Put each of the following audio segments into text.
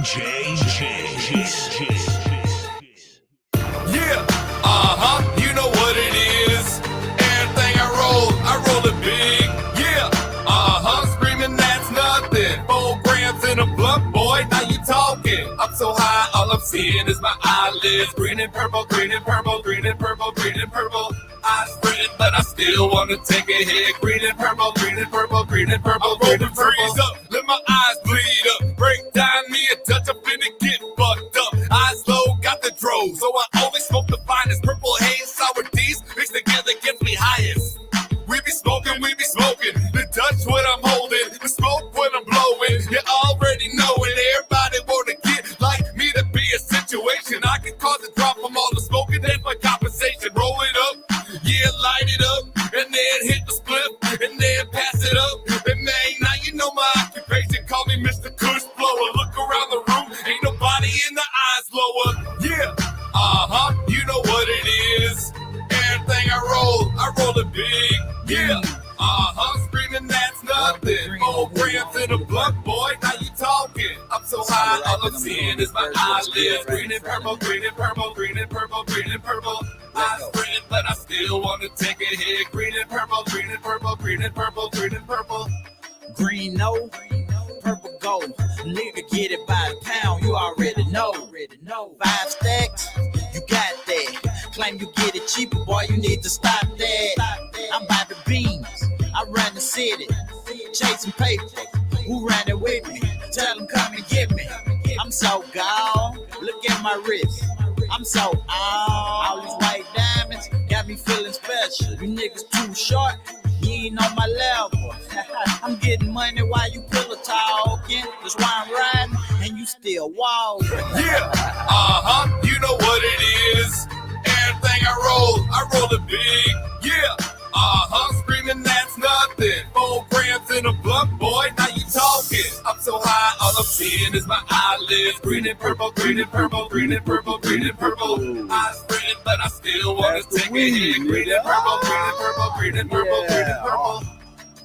Yeah, you know what it is. Everything I roll it big. Yeah, screaming that's nothing. 4 grams in a blunt, boy, now you talking. I'm so high, all I'm seeing is my eyelids. Green and purple, green and purple, green and purple, green and purple. Eyes red, but I still wanna take a hit. Green and purple, green and purple, green and purple, green and purple. Up, let my eyes bleed up. Break down me a touch, I'm finna get fucked up. Eyes low, got the drove, so I only smoke the finest. Purple haze, sour D's, mixed together gets me highest. We be smoking, the Dutch what I'm holding, the smoke when I'm blowing. You already know it, everybody wanna get like me to be a situation. I can cause a drop from all the smoking, that's my compensation. Roll it up, yeah, light it up, and then hit the split, and then pass it up. And man, now you know my occupation, call me Mr. Kush Blower. Look around the room, ain't nobody in the eyes lower. Yeah, you know what it is. Everything I roll it big. Yeah, screaming that's nothing. 4 grams in a blunt, boy, now you talking. I'm so high, all I'm seeing is my eyelids. Green and purple, green and purple, green and purple, green and purple. Eyes red, but I still wanna take a hit. Green and purple, green and purple, green and purple, green and purple. Green no, purple go. Nigga get it by the pound, you already know. 5 stacks, you got that. Claim you get it cheaper, boy, you need to stop that. I'm by the beans, I run the city, chasing paper. Who ran it with me? Tell them come and get me. I'm so gone, look at my wrist. I'm so on. All these white diamonds got me feeling special. You niggas too short, you ain't on my level. I'm getting money while you pillow talking. That's why I'm riding and you still walking. Yeah, you know what it is. Everything I roll it big. Yeah, screaming that's nothing. 4 grams in a blunt, boy, now you talking. I'm so high, all I'm seeing is my eyelids. Green and purple, green and purple, green and purple, green and purple. Eyes red, but I still wanna take a hit. Green and purple, green and purple, green and purple, green and purple.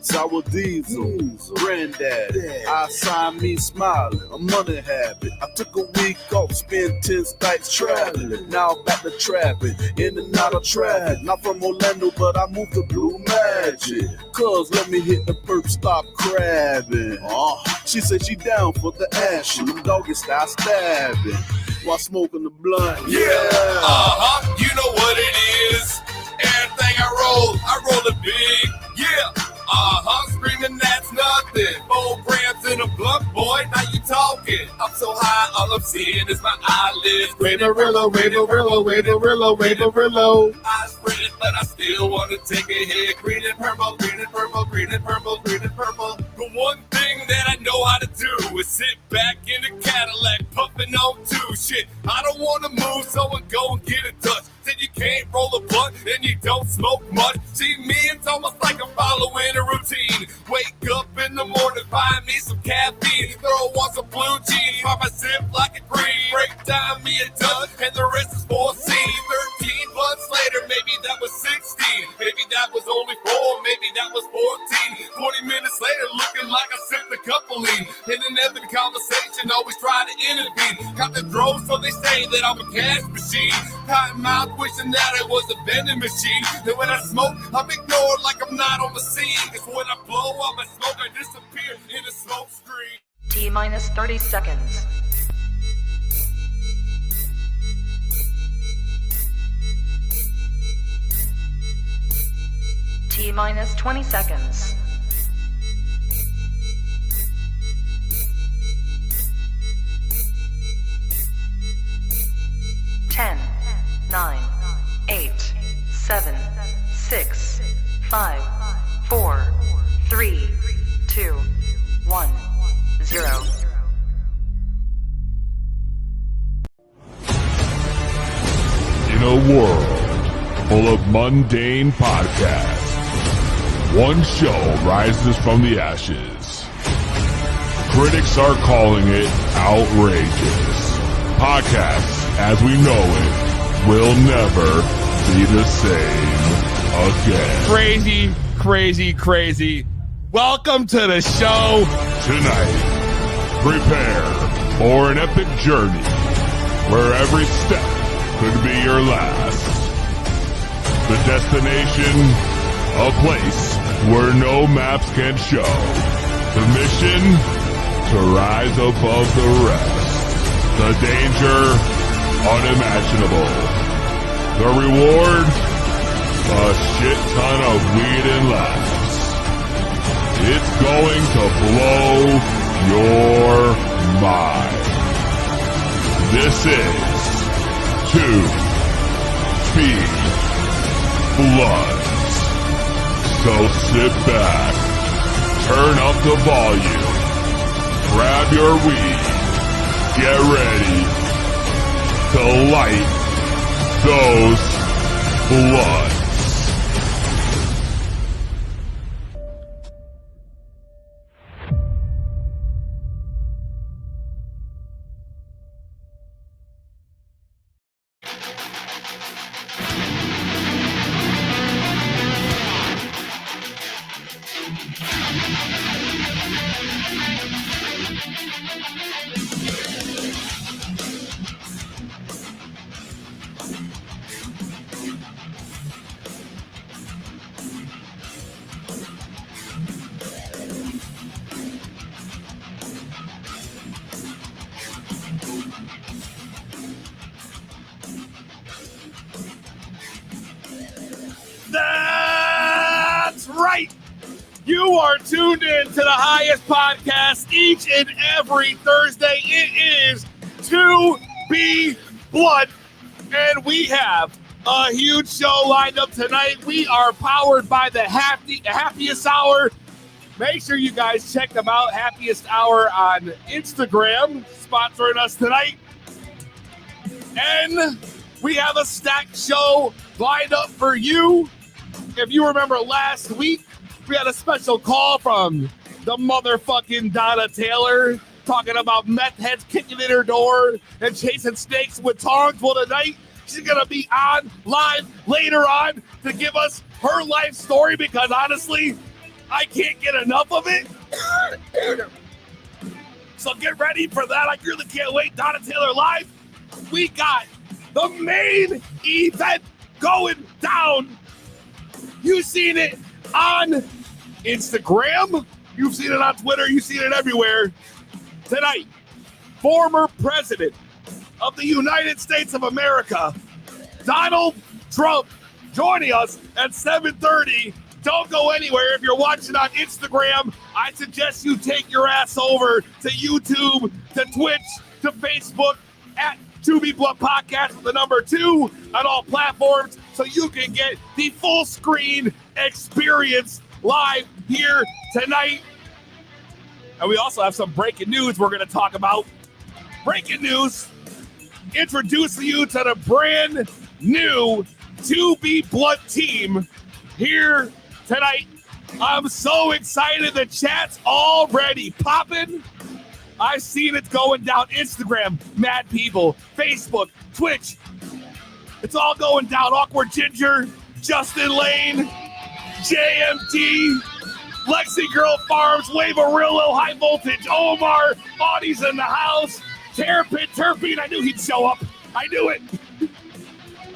Sour Diesel, Granddad, I signed me smiling, a money habit. I took a week off, spent 10 stacks traveling. Now back to trapping, in and out of traffic. Not from Orlando, but I moved to Blue Magic. Cuz let me hit the perp, stop crabbing. She said she down for the action, them doggy style stabbing. While smoking the blunt, yeah. You know what it is. Everything I roll it big. Yeah. Screaming that's nothing. 4 grams in a blunt, boy, now you talking. I'm so high, all I'm seeing is my eyelids. Wait-a-rillo. Eyes red, but I still wanna take a hit. Green and purple, green and purple, green and purple, green and purple. The one thing that I know how to do is sit back in the Cadillac, puffing on 2 shit. I don't wanna move, so I go and get a touch. Said you can't roll a blunt and you don't smoke much. See me, it's almost like I'm following a routine. Wake up in the morning, find me some caffeine, throw on some blue jeans, pop a zip like a green. Break down me a dust, and the rest is 14. 13 blunts later, maybe that was 16. Maybe that was only 4, maybe that was 14. 20 minutes later, looking like I sipped a couple lean. In an every conversation, always try to intervene. Got the drove, so they say that I'm a cash machine. Cotton mouth, wishing that it was a vending machine. And when I smoke, I'm ignored like I'm not on the scene. Cause when I blow up and smoke, I disappear in a smoke screen. T-minus 30 seconds. T-minus 20 seconds. 10, 9, 8, 7, 6, 5, 4, 3, 2, 1, 0. In a world full of mundane podcasts, one show rises from the ashes. Critics are calling it outrageous. Podcasts, as we know it, will never be the same again. Crazy, crazy, crazy. Welcome to the show. Tonight, prepare or an epic journey where every step could be your last. The destination, a place where no maps can show. The mission, to rise above the rest. The danger, unimaginable. The reward, a shit ton of weed and laughs. It's going to blow your mind. This is 2B Bloods. So sit back, turn up the volume, grab your weed, get ready to light those bloods. That's right. You are tuned in to the Highest Podcast each and every Thursday. It is 2B Blood, and we have a huge show lined up tonight. We are powered by the Happiest Hour. Make sure you guys check them out. Happiest Hour on Instagram, sponsoring us tonight. And we have a stacked show lined up for you. If you remember last week, we had a special call from the motherfucking Donna Taylor talking about meth heads kicking in her door and chasing snakes with tongs. Well, tonight she's going to be on live later on to give us her life story because honestly, I can't get enough of it. So get ready for that. I really can't wait. Donna Taylor live. We got the main event going down. You've seen it on Instagram. You've seen it on Twitter. You've seen it everywhere. Tonight, former president of the United States of America, Donald Trump, joining us at 7:30. Don't go anywhere. If you're watching on Instagram, I suggest you take your ass over to YouTube, to Twitch, to Facebook at 2B Blood Podcast with the number 2 on all platforms so you can get the full screen experience live here tonight. And we also have some breaking news we're going to talk about. Breaking news, introducing you to the brand new 2B Blood team here tonight. I'm so excited. The chat's already popping. I've seen it going down. Instagram, mad people, Facebook, Twitch. It's all going down. Awkward Ginger, Justin Lane, JMT, Lexi Girl Farms, Waverillo, High Voltage, Omar, Audie's in the house, Terpene. I knew he'd show up. I knew it.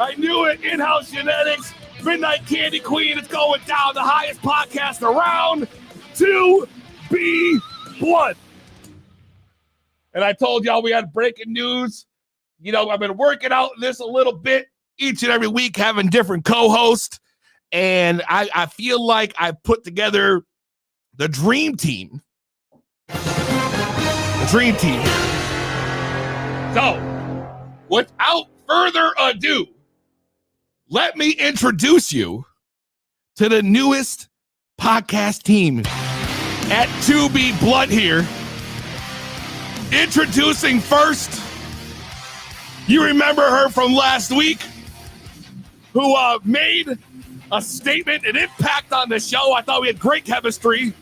I knew it. In-house genetics, Midnight Candy Queen. It's going down. The highest podcast around. 2B Blood. And I told y'all we had breaking news. You know, I've been working out this a little bit each and every week, having different co-hosts. And I feel like I put together the dream team. The dream team here. So, without further ado, let me introduce you to the newest podcast team at 2B Blood here. Introducing first, you remember her from last week, who made a statement, an impact on the show. I thought we had great chemistry.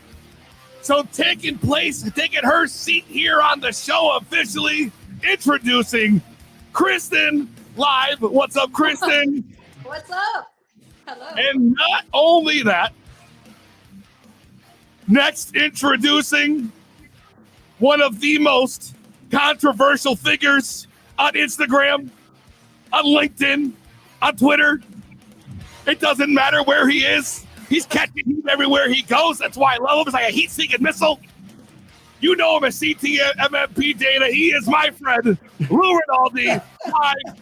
So taking her seat here on the show officially, introducing Kristen live. What's up, Kristen? What's up? Hello. And not only that, next introducing one of the most controversial figures on Instagram, on LinkedIn, on Twitter. It doesn't matter where he is. He's catching heat everywhere he goes. That's why I love him. It's like a heat-seeking missile. You know him as CTMMP Data. He is my friend, Lou Rinaldi, live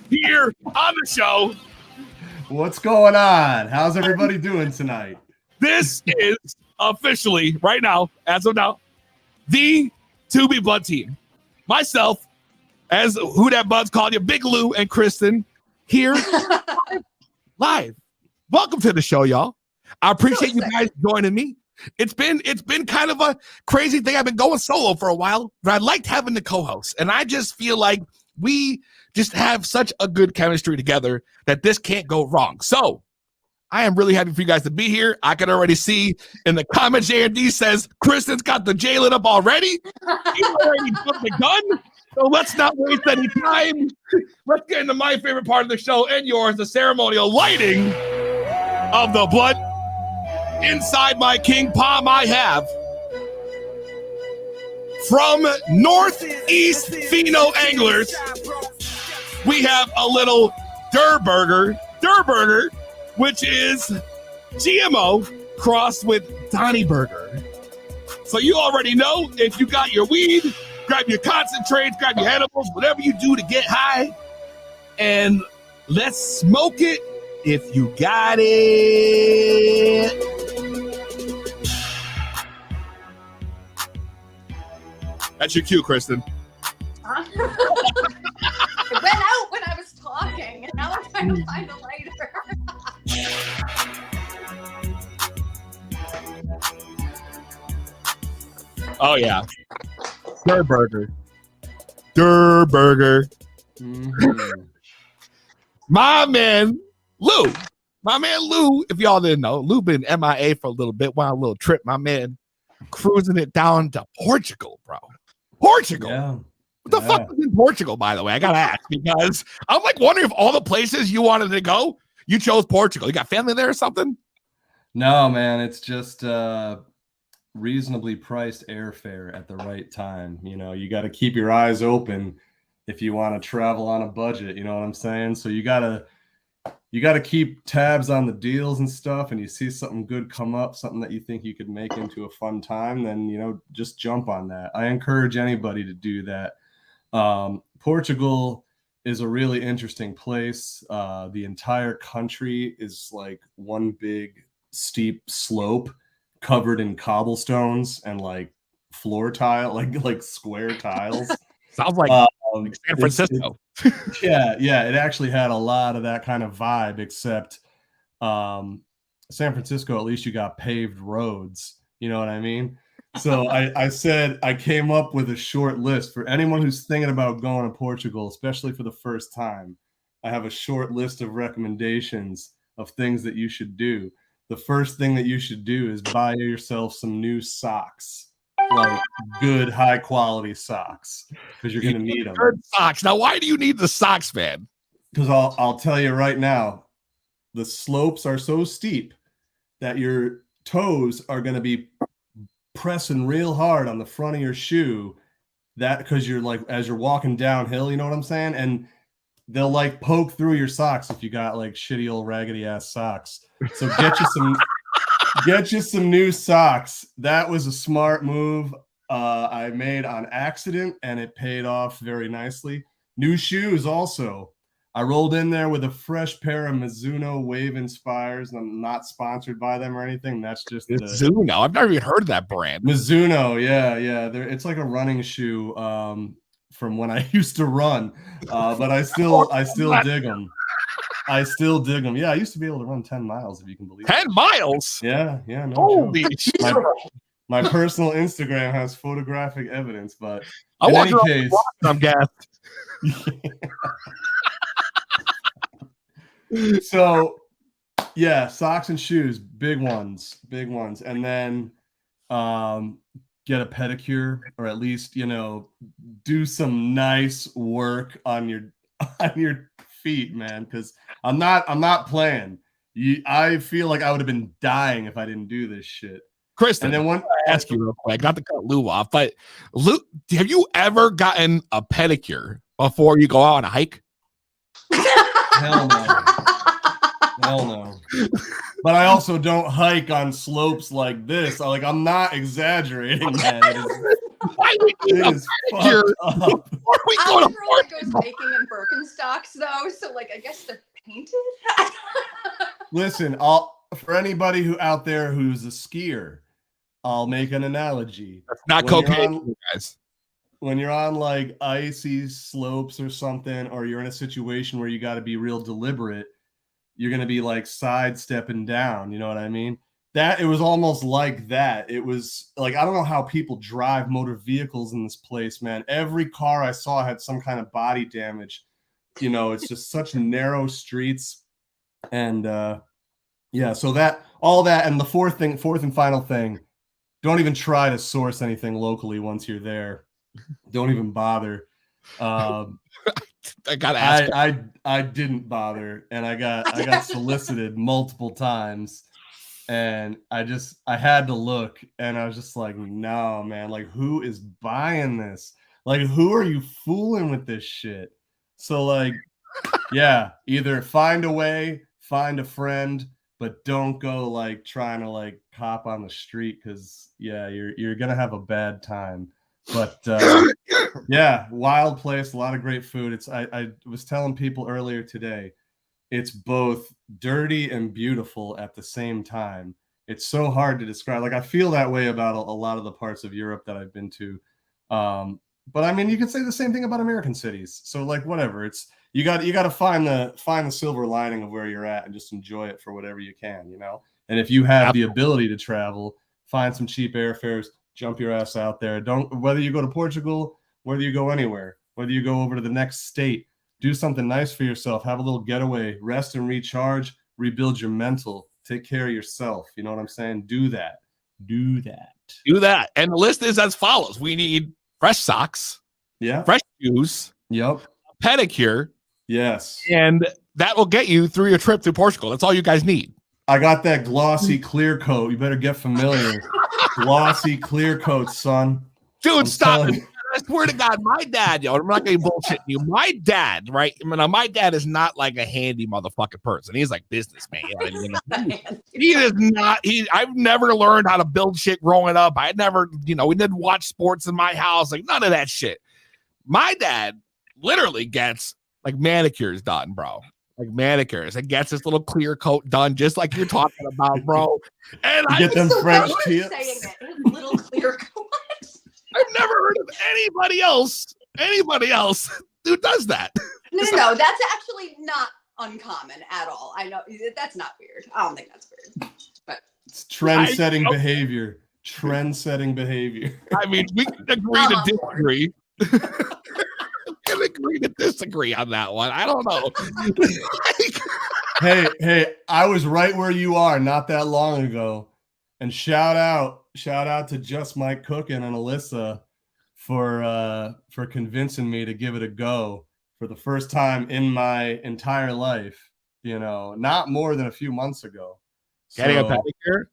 here on the show. What's going on? How's everybody doing tonight? This is officially, right now, as of now, the To Be Blood team. Myself, as Who Dat Bud's called you, Big Lou and Kristen, here live. Welcome to the show, y'all. I appreciate you guys joining me. It's been kind of a crazy thing. I've been going solo for a while, but I liked having the co-host, and I just feel like we just have such a good chemistry together that this can't go wrong. So I am really happy for you guys to be here. I can already see in the comments, J&D says, Kristen's got the J lit up already. He's already jumped the gun. So let's not waste any time. Let's get into my favorite part of the show and yours, the ceremonial lighting of the blood. Inside my king palm, I have from Northeast Pheno Anglers, we have a little Durburger, which is GMO crossed with Donnie Burger. So you already know, if you got your weed, grab your concentrates, grab your edibles, whatever you do to get high, and let's smoke it if you got it. That's your cue, Kristen. Huh? It went out when I was talking, and now I'm trying to find a lighter. Oh, yeah. Durburger. Mm-hmm. My man, Lou, if y'all didn't know, Lou been MIA for a little bit, went on a little trip, my man, cruising it down to Portugal, bro. Portugal. Yeah. What the fuck was in Portugal, by the way? I gotta ask, because I'm like wondering if all the places you wanted to go, you chose Portugal. You got family there or something? No, man. It's just reasonably priced airfare at the right time. You know, you got to keep your eyes open if you want to travel on a budget. You know what I'm saying? So you gotta keep tabs on the deals and stuff, and you see something good come up, something that you think you could make into a fun time, then, you know, just jump on that. I encourage anybody to do that. Portugal is a really interesting place. The entire country is like one big steep slope covered in cobblestones and like floor tile, like square tiles. Sounds like San Francisco. Yeah, it actually had a lot of that kind of vibe, except San Francisco, at least you got paved roads. You know what I mean? So I said I came up with a short list for anyone who's thinking about going to Portugal, especially for the first time. I have a short list of recommendations of things that you should do. The first thing that you should do is buy yourself some new socks. Like good, high quality socks, because you're going to need them. Good socks. Now, why do you need the socks, man? Because I'll tell you right now, the slopes are so steep that your toes are going to be pressing real hard on the front of your shoe. That because you're like, as you're walking downhill, you know what I'm saying? And they'll like poke through your socks if you got like shitty old raggedy ass socks. So get you some new socks. That was a smart move I made on accident, and it paid off very nicely. New shoes also. I rolled in there with a fresh pair of Mizuno Wave Inspires. I'm not sponsored by them or anything. That's just Mizuno. I've never even heard of that brand. Mizuno, yeah. It's like a running shoe from when I used to run, but I still dig them. I still dig them. Yeah, I used to be able to run 10 miles, if you can believe it. 10 miles? Yeah. No Holy shit. My personal Instagram has photographic evidence, but in any case, I'm gassed. So, yeah, socks and shoes, big ones, and then get a pedicure, or at least, you know, do some nice work on your feet, man, because I'm not playing. I feel like I would have been dying if I didn't do this shit. Kristen, And then one, I ask you real quick, not to cut Lou off, but Lou, have you ever gotten a pedicure before you go out on a hike? hell no. Hell no. But I also don't hike on slopes like this. I'm not exaggerating, man. Why would you It is fucked up. we I go to never goes hiking in Birkenstocks though, so I guess they're painted. Listen, for anybody out there who's a skier, I'll make an analogy. That's not When you're cocaine, guys. When you're on icy slopes or something, or you're in a situation where you got to be real deliberate, you're going to be sidestepping down. You know what I mean? It was almost like that. It was I don't know how people drive motor vehicles in this place, man. Every car I saw had some kind of body damage. It's just such narrow streets. And yeah, so all that. And the fourth and final thing, don't even try to source anything locally once you're there. Don't even bother. I gotta ask. I didn't bother, and I got solicited multiple times, and I had to look, and I was just like, no, man, who is buying this? Who are you fooling with this shit? So yeah, either find a way, find a friend, but don't go trying to hop on the street, because yeah, you're gonna have a bad time. But yeah, wild place, a lot of great food. I was telling people earlier today, it's both dirty and beautiful at the same time. It's so hard to describe. I feel that way about a lot of the parts of Europe that I've been to. But I mean, you could say the same thing about American cities. So whatever. It's you got to find the silver lining of where you're at and just enjoy it for whatever you can, And if you have the ability to travel, find some cheap airfares. Jump your ass out there. Whether you go to Portugal, whether you go anywhere, whether you go over to the next state, do something nice for yourself. Have a little getaway, rest and recharge, rebuild your mental, take care of yourself. You know what I'm saying? Do that. And the list is as follows. We need fresh socks. Yeah. Fresh shoes. Yep. Pedicure. Yes. And that will get you through your trip to Portugal. That's all you guys need. I got that glossy clear coat. You better get familiar. Glossy clear coat, son. Dude, stop it. I swear to God, my dad, I'm not going to bullshit you. My dad, right? My dad is not a handy motherfucking person. He's businessman. He is not. I've never learned how to build shit growing up. I never, we didn't watch sports in my house. None of that shit. My dad literally gets manicures done, bro. Manicures. It gets this little clear coat done, just like you're talking about, bro. And I get them French tips. Little clear coat. I've never heard of anybody else who does that. No, that's actually not uncommon at all. I know that's not weird. I don't think that's weird. But it's trend-setting behavior. Trend-setting behavior. I mean, we can agree to disagree. Can agree to disagree on that one. I don't know. Hey, I was right where you are not that long ago. And shout out to Just Mike Cookin and Alyssa for convincing me to give it a go for the first time in my entire life, not more than a few months ago. Getting a pedicure?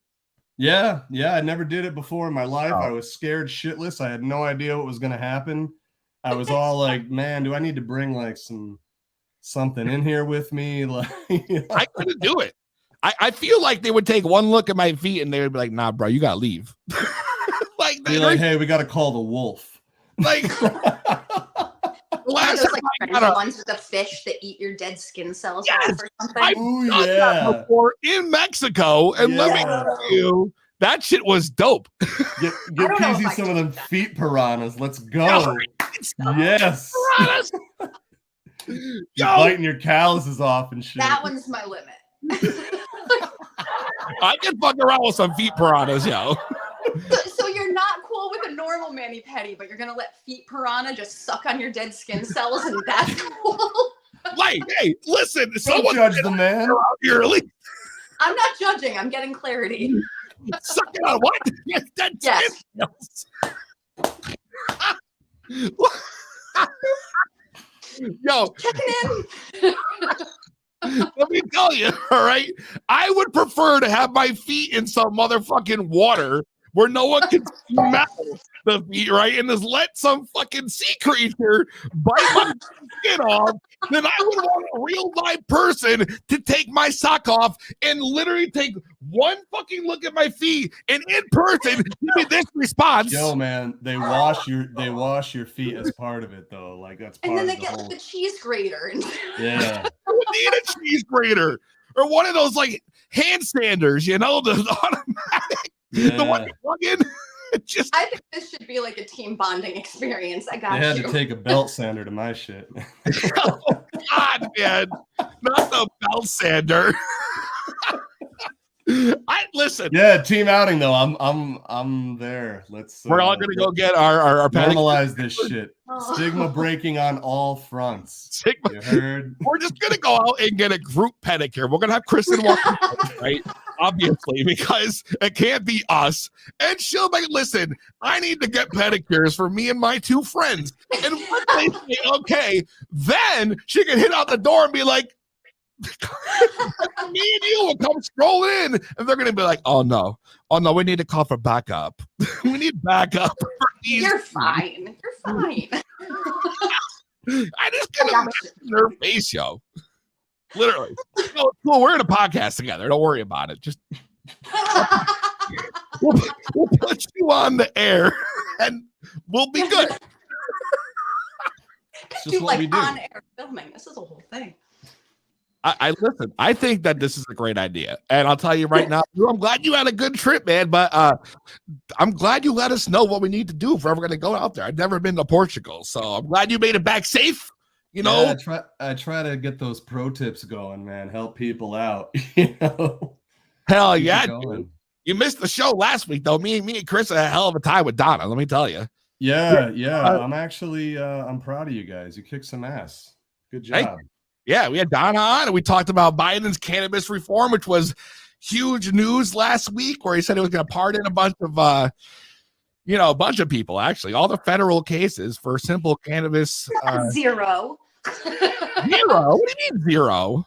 Yeah, I never did it before in my life. I was scared shitless. I had no idea what was going to happen. I was all man, do I need to bring something in here with me? I couldn't do it. I feel like they would take one look at my feet and they would be like, nah, bro, you gotta leave. Hey, we gotta call the wolf. Last time ones with the fish that eat your dead skin cells off or something. I've done that before in Mexico, and let me tell you, that shit was dope. Get Peezy some of them feet piranhas. Let's go. Yes. You're biting your calluses off and shit. That one's my limit. I can fuck around with some feet piranhas, yo. So you're not cool with a normal mani-pedi, but you're gonna let feet piranha just suck on your dead skin cells, and that's cool. Hey, listen, don't judge the man. I'm not judging. I'm getting clarity. Sucking on what? Dead skin cells. Yo, checking in. Let me tell you, all right? I would prefer to have my feet in some motherfucking water where no one can smell the feet, right? And just let some fucking sea creature bite my skin off, then I would want a real live person to take my sock off and literally take one fucking look at my feet and in person give me this response. Yo, man, they wash your feet as part of it though. Like that's part And then of they the get whole... like the cheese grater. And Yeah. I would need a cheese grater or one of those like hand sanders, you know, the automatic, the one you plug in. Just I think this should be like a team bonding experience. I got They had you. to take a belt sander to my shit. oh God, man, not the belt sander. I listen. Yeah, team outing though. I'm there. Let's. We're all gonna go get our normalize this shit. Oh. Stigma breaking on all fronts. Stigma. You heard? We're just gonna go out and get a group pedicure. We're gonna have Kristen walk, right? Obviously, because it can't be us. And she'll be, listen, I need to get pedicures for me and my two friends. And once they say okay, then she can hit out the door and be like, me and you will come strolling in, and they're gonna be like, oh no, we need to call for backup. We need backup for these. You're fine. You're fine. I just can't imagine their face, yo. Literally. No, cool. We're in a podcast together. Don't worry about it. Just we'll put you on the air and we'll be good. It's Do just what we like do. on air filming. This is a whole thing. I listen. I think that this is a great idea, and I'll tell you right now. I'm glad you had a good trip, man. But I'm glad you let us know what we need to do if we're ever going to go out there. I've never been to Portugal, so I'm glad you made it back safe. You know, Yeah, I try to get those pro tips going, man. Help people out. You know, hell Keep it yeah, going. dude. You missed the show last week, though. Me and Chris had a hell of a time with Donna. Let me tell you. Yeah. I'm actually I'm proud of you guys. You kicked some ass. Good job. Thank Yeah, we had Donna on, and we talked about Biden's cannabis reform, which was huge news last week, where he said he was going to pardon a bunch of, a bunch of people, actually, all the federal cases for simple cannabis. Zero. Zero? What do you mean zero?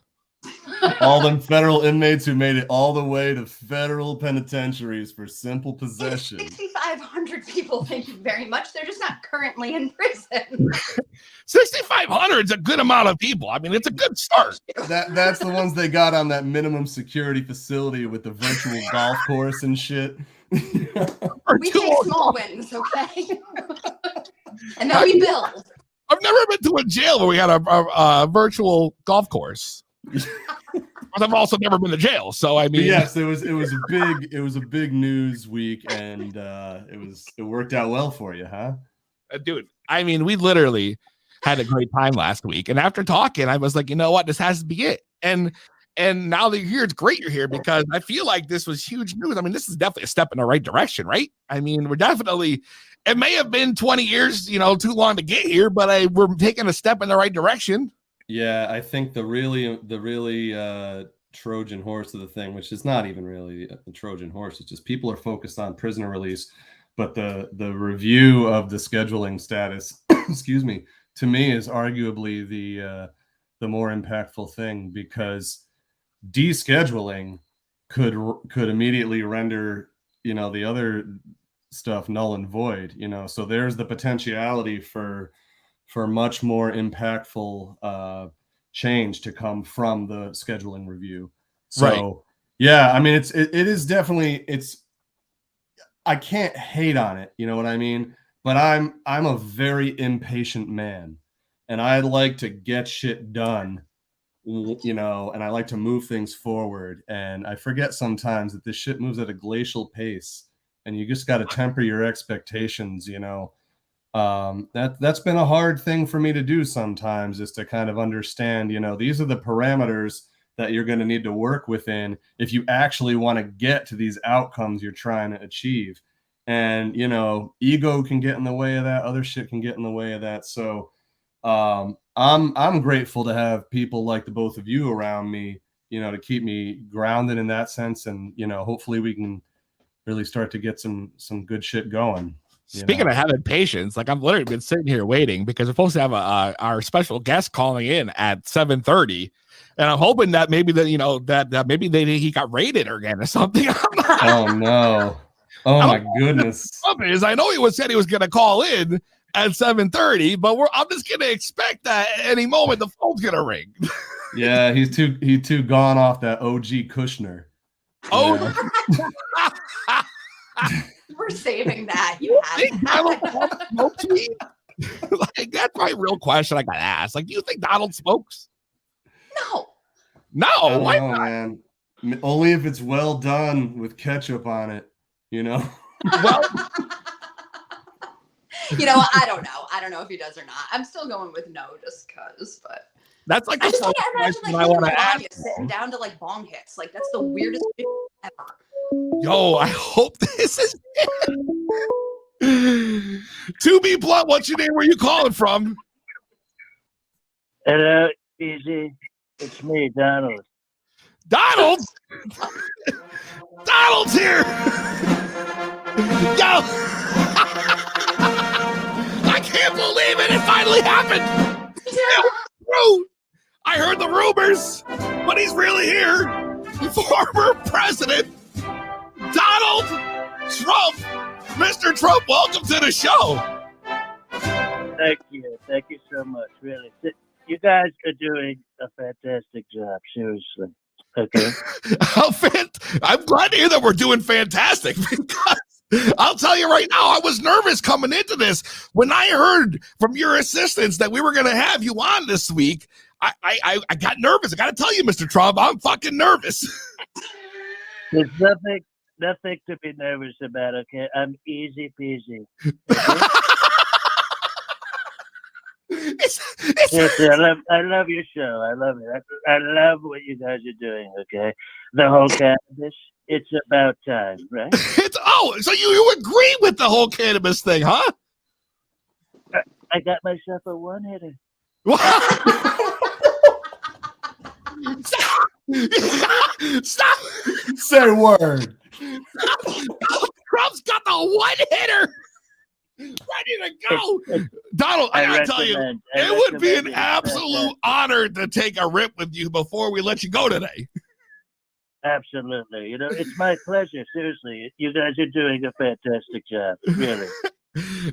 All them federal inmates who made it all the way to federal penitentiaries for simple possession. 6,500 people, thank you very much. They're just not currently in prison. 6,500 is a good amount of people. I mean, it's a good start. That's the ones they got on that minimum security facility with the virtual golf course and shit. Or We two take more. small wins, okay? And then we build. I've never been to a jail where we had a virtual golf course. But I've also never been to jail, so I mean, But yes, it was a big news week, and it worked out well for you, huh? Dude. I mean, we literally had a great time last week, and after talking, I was like, you know what, this has to be it. And now that you're here, it's great you're here because I feel like this was huge news. I mean, this is definitely a step in the right direction, right? I mean, we're definitely. It may have been 20 years, too long to get here, but we're taking a step in the right direction. Yeah, I think the really Trojan horse of the thing, which is not even really the Trojan horse, it's just people are focused on prisoner release, but the review of the scheduling status, excuse me, to me is arguably the more impactful thing, because descheduling could immediately render the other stuff null and void. So there's the potentiality for much more impactful change to come from the scheduling review. So Right. Yeah, I mean, it is definitely, I can't hate on it, you know what I mean? But I'm a very impatient man, and I like to get shit done, and I like to move things forward. And I forget sometimes that this shit moves at a glacial pace, and you just got to temper your expectations, That's been a hard thing for me to do sometimes, is to kind of understand, these are the parameters that you're going to need to work within if you actually want to get to these outcomes you're trying to achieve. And, ego can get in the way of that. Other shit can get in the way of that. So I'm grateful to have people like the both of you around me, to keep me grounded in that sense. And, hopefully we can really start to get some good shit going. Speaking of having patience, like I've literally been sitting here waiting because we're supposed to have our special guest calling in at 7:30, and I'm hoping that maybe that maybe he got raided again or something. Oh no! Oh I my don't know goodness. what Trump is. I know he said he was going to call in at 7:30, but I'm just going to expect that at any moment the phone's going to ring. Yeah, he's too gone off that OG Kushner. Oh, We're saving that. You had Donald that. Trump smokes weed? Like, that's my real question I got to ask. Like, do you think Donald smokes? No. No, I don't why know, not? man. Only if it's well done with ketchup on it, you know? Well, You know, I don't know. I don't know if he does or not. I'm still going with no just because, but that's like I the just first can't imagine question like I want to Melania ask. sitting down to like bong hits. Like that's the weirdest shit ever. Yo, I hope this is To be blunt, what's your name? Where you calling from? Hello, Peezy. It's me, Donald. Donald? Donald's here! Yo! I can't believe it! It finally happened! True. I heard the rumors, but he's really here. Former President Donald Trump. Mr. Trump, welcome to the show. Thank you. Thank you so much, really. You guys are doing a fantastic job, seriously. Okay? I'm glad to hear that we're doing fantastic because I'll tell you right now, I was nervous coming into this. When I heard from your assistants that we were going to have you on this week, I got nervous. I got to tell you, Mr. Trump, I'm fucking nervous. There's nothing to be nervous about, okay? I'm easy peasy. Okay? Seriously, I love your show. I love it. I love what you guys are doing, okay? The whole cannabis, it's about time, right? So you agree with the whole cannabis thing, huh? I got myself a one-hitter. Stop! Say a word. Trump's got the one-hitter ready to go. Donald, I gotta tell you, it would be an absolute honor to take a rip with you before we let you go today. Absolutely. You know, it's my pleasure. Seriously. You guys are doing a fantastic job. Really.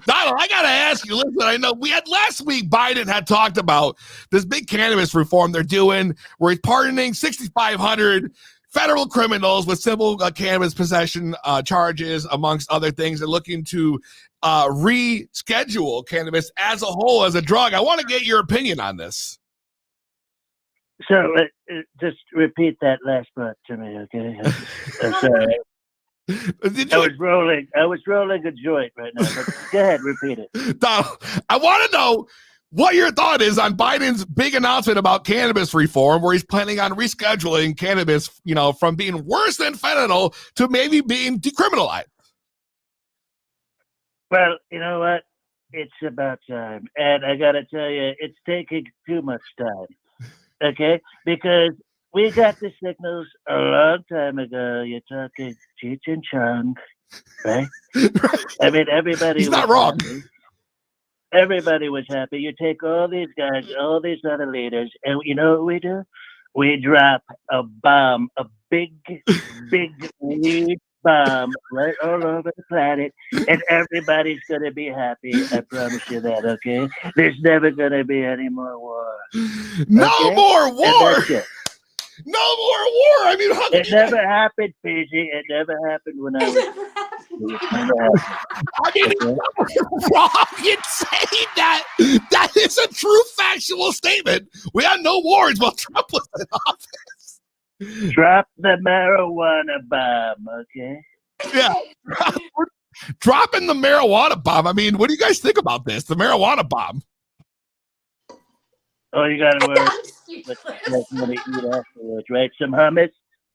Donald, I gotta ask you, listen, I know we had last week, Biden had talked about this big cannabis reform they're doing where he's pardoning 6,500 federal criminals with simple cannabis possession charges, amongst other things. They're looking to reschedule cannabis as a whole, as a drug. I want to get your opinion on this. So just repeat that last part to me, okay? I'm sorry. I was rolling a joint right now, but go ahead, repeat it. Donald, I want to know what your thought is on Biden's big announcement about cannabis reform, where he's planning on rescheduling cannabis, you know, from being worse than fentanyl to maybe being decriminalized. Well, you know what? It's about time. And I got to tell you, it's taking too much time. Okay? Because we got the signals a long time ago. You're talking Cheech and Chong, right? I mean, everybody He's was not wrong. happy. Everybody was happy. You take all these guys, all these other leaders, and you know what we do? We drop a bomb, a big weed bomb right all over the planet, and everybody's going to be happy. I promise you that, okay? There's never going to be any more war. No Okay? more war! And that's it. No more war! I mean, how It never happened, Peezy. It never happened when I was. I mean, it's wrong in saying that. That is a true factual statement. We had no wars while Trump was in office. Drop the marijuana bomb, okay? Yeah. We're dropping the marijuana bomb. I mean, what do you guys think about this? The marijuana bomb. Oh, you got to worry what you want to eat afterwards, right? Some hummus.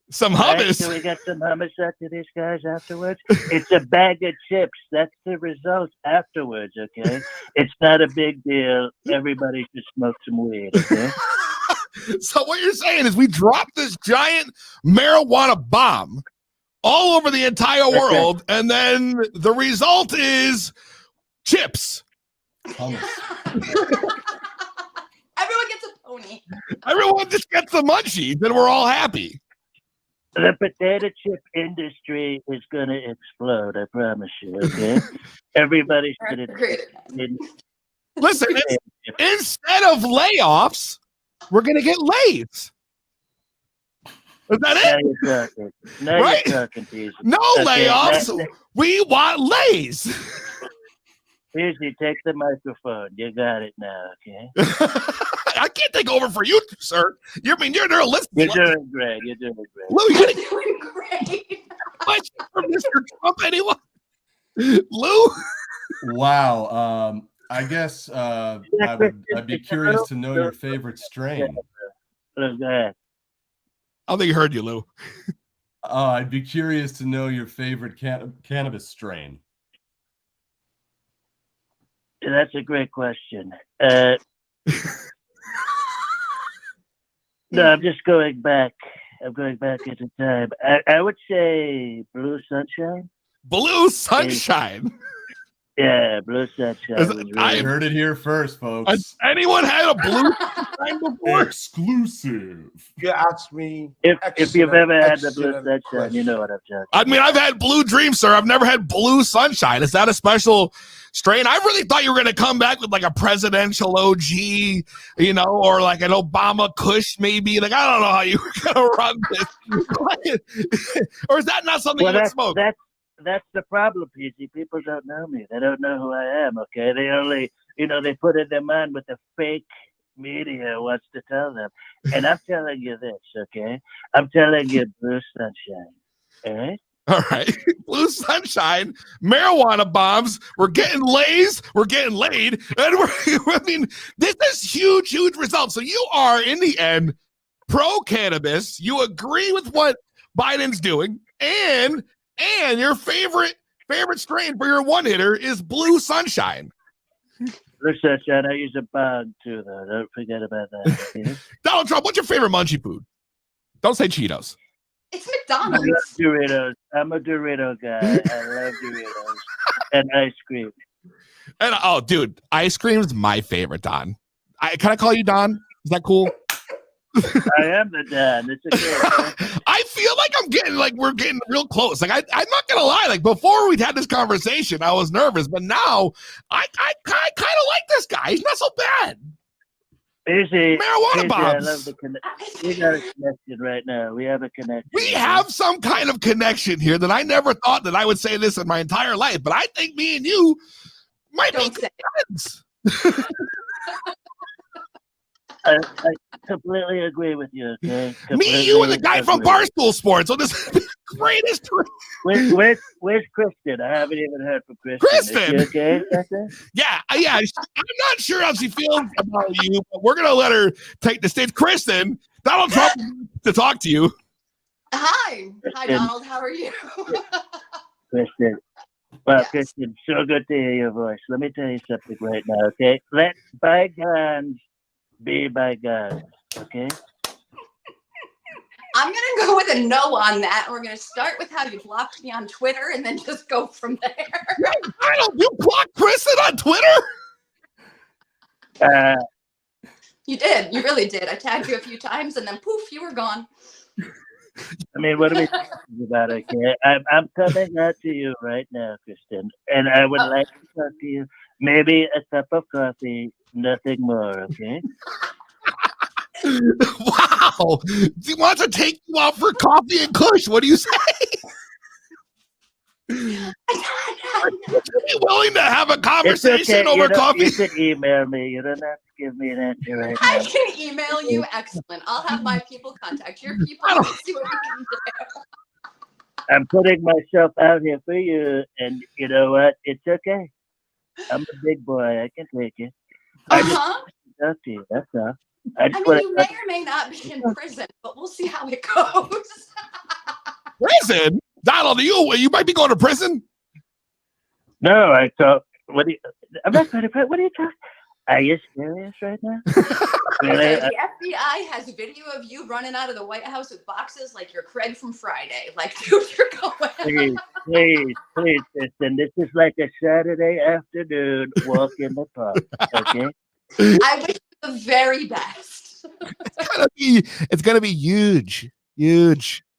Some Right? hummus. So we got some hummus after these guys afterwards. It's a bag of chips. That's the result afterwards, okay? It's not a big deal. Everybody should smoke some weed, okay? So what you're saying is we dropped this giant marijuana bomb all over the entire world, and then the result is chips. Hummus. Everyone gets a pony. Everyone just gets the munchies, and we're all happy. The potato chip industry is going to explode. I promise you. Okay, everybody's going to. Listen, instead of layoffs, we're going to get lays. Is that Now it? you're talking. Now Right? you're talking, Peezy. No Okay, layoffs. We want lays. Peezy, take the microphone. You got it now, okay? I can't take over for you, sir. You're listening. You're doing great. You're doing great. Lou, you You're getting doing great. much from Mr. Trump, anyone? Lou? Wow. I'd be curious to know your favorite strain. Go ahead. I don't think he heard you, Lou. I'd be curious to know your favorite cannabis strain. That's a great question. No, I'm just going back. I'm going back into time. I would say Blue Sunshine. Blue Sunshine. Yeah, Blue Sunshine. Is was it- really- I heard it here first, folks. Has anyone had a blue sunshine before? Exclusive. You asked me. if you've ever had the Blue excellent Sunshine, question. you know what I'm talking I mean, I've had Blue Dream, sir. I've never had Blue Sunshine. Is that a special strain? I really thought you were going to come back with like a presidential OG, you know, or like an Obama Kush, maybe. Like, I don't know how you were going to run this. Or is that not something Well, you would smoke? that's the problem, PG. People don't know me. They don't know who I am, okay? They only, they put in their mind what the fake media wants to tell them. And I'm telling you this, okay? I'm telling you Blue Sunshine, all right? All right. Blue Sunshine, marijuana bombs. We're getting lays. We're getting laid. And this is huge, huge results. So you are, in the end, pro-cannabis. You agree with what Biden's doing. And your favorite strain for your one-hitter is Blue Sunshine. Blue Sunshine, I use a bong, too, though. Don't forget about that, okay? Donald Trump, what's your favorite munchie food? Don't say Cheetos. It's I love McDonald's. Doritos. I'm a Dorito guy. I love Doritos. And ice cream. And oh, dude, ice cream is my favorite, Don. Can I call you Don? Is that cool? I am the Don. It's okay. I feel like we're getting real close. Like I'm not gonna lie. Like before we'd had this conversation, I was nervous, but now I kind of like this guy. He's not so bad. Easy. Marijuana I bombs. love the connection. We got a connection right now. We have a connection. We have some kind of connection here that I never thought that I would say this in my entire life, but I think me and you might be Don't say good friends. I completely agree with you. Okay? Me, Completely you, and the guy from agree. Barstool Sports. So this is the greatest. Where's Kristen? I haven't even heard from Kristen. Kristen! Is she okay? Kristen? Yeah. I'm not sure how she feels about you, but we're gonna let her take the stage. Kristen, Donald Trump to talk to you. Hi, Donald. How are you? Kristen. Well, Yes. Kristen, so good to hear your voice. Let me tell you something right now, okay? Let bygones be bygones, okay? I'm gonna go with a no on that. We're gonna start with how you blocked me on Twitter, and then just go from there. You blocked Kristen on Twitter? You did. You really did. I tagged you a few times, and then poof, you were gone. I mean, what are we talking about, okay? I'm coming out to you right now, Kristen, and I would like to talk to you. Maybe a cup of coffee, nothing more, okay? Wow. He wants to take you out for coffee and kush. What do you say? Would you be willing to have a It's conversation okay. over You coffee? can email me. You don't have to give me an answer right I now. can email you. Excellent. I'll have my people contact your people and see what we can do. I'm putting myself out here for you, and you know what? It's okay. I'm a big boy. I can take it. I just talk to you. That's all. I I just mean, wanna- you may or may not be in prison, but we'll see how it goes. Prison? Donald, you might be going to prison? No, I thought. I'm not going to. What are you talking? Are you serious right now? Really? The FBI has video of you running out of the White House with boxes like you're Craig from Friday. Like, dude, you're going. Please, Kristen. This is like a Saturday afternoon walk in the park. Okay. I wish you the very best. It's gonna be huge. Huge.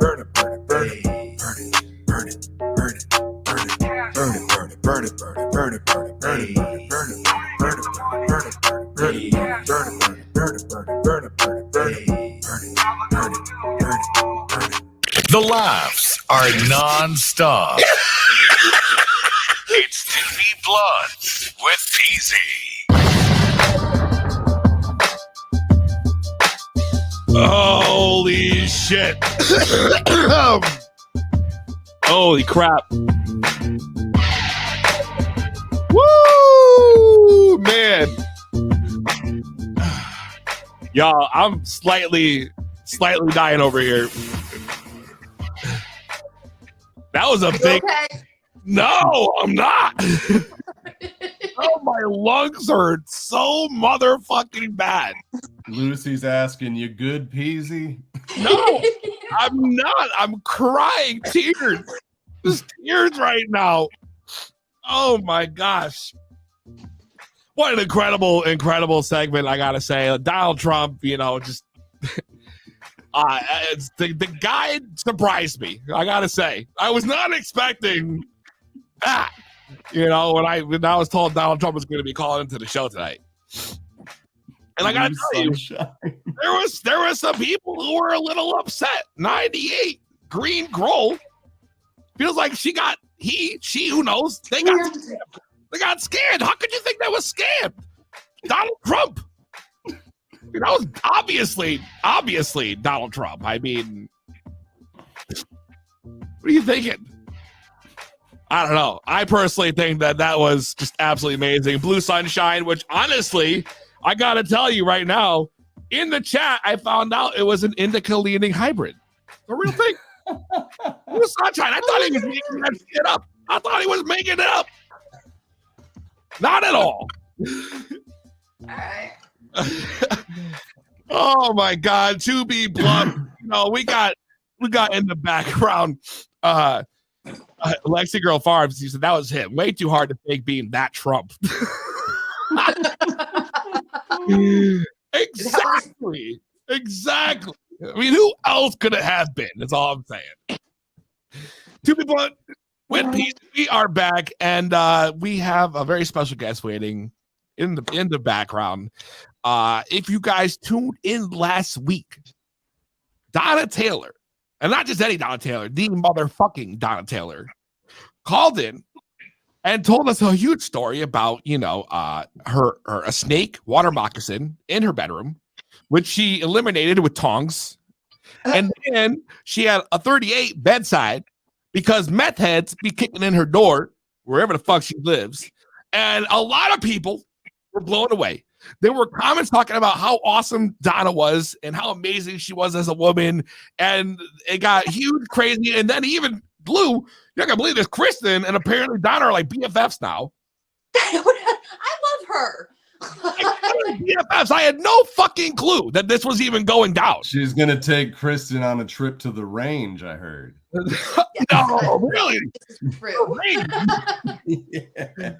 burn it, burn it, burn it, burn it, burn it, burn it. The laughs are non-stop. It's Doobie Bloods with Peezy. Holy shit. Holy crap. Woo, man. Y'all, I'm slightly dying over here. That was a big... Okay. No, I'm not. Oh, my lungs hurt so motherfucking bad. Lucy's asking, you good, Peezy? No, I'm not. I'm crying tears. Just tears right now. Oh my gosh. What an incredible segment, I gotta say. Donald Trump, just the guy surprised me, I gotta say. I was not expecting that. When I was told Donald Trump was going to be calling into the show tonight. And I gotta tell you, there was some people who were a little upset. 98 Green Grohl feels like she, who knows? They got scammed. How could you think that was scammed? Donald Trump. That was obviously Donald Trump. I mean, what are you thinking? I don't know. I personally think that was just absolutely amazing. Blue Sunshine, which honestly, I got to tell you right now, in the chat, I found out it was an indica-leaning hybrid. The real thing. Blue Sunshine. I thought he was making that shit up. I thought he was making it up. Not at all. All right. Oh my God. To be blunt, we got in the background, Lexi Girl Farms. He said that was him. Way too hard to fake being that Trump. Exactly. I mean, who else could it have been? That's all I'm saying. To be blunt, with Peezy, we are back, and we have a very special guest waiting in the background. If you guys tuned in last week, Donna Taylor, and not just any Donna Taylor, the motherfucking Donna Taylor, called in and told us a huge story about, her a snake water moccasin in her bedroom, which she eliminated with tongs. And then she had a 38 bedside because meth heads be kicking in her door wherever the fuck she lives. And a lot of people were blown away. There were comments talking about how awesome Donna was and how amazing she was as a woman. And it got huge, crazy. And then even Blue, you're not going to believe this, Kristen and apparently Donna are like BFFs now. I love her. BFFs. I had no fucking clue that this was even going down. She's going to take Kristen on a trip to the range, I heard. No, really? This is true. Yeah.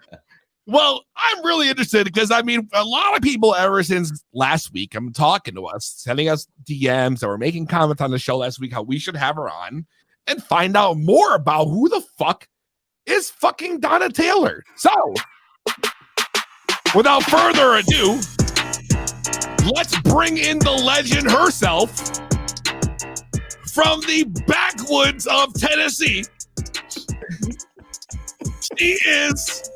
Well, I'm really interested because, I mean, a lot of people ever since last week have been talking to us, sending us DMs, or making comments on the show last week how we should have her on and find out more about who the fuck is fucking Donna Taylor. So, without further ado, let's bring in the legend herself from the backwoods of Tennessee. She is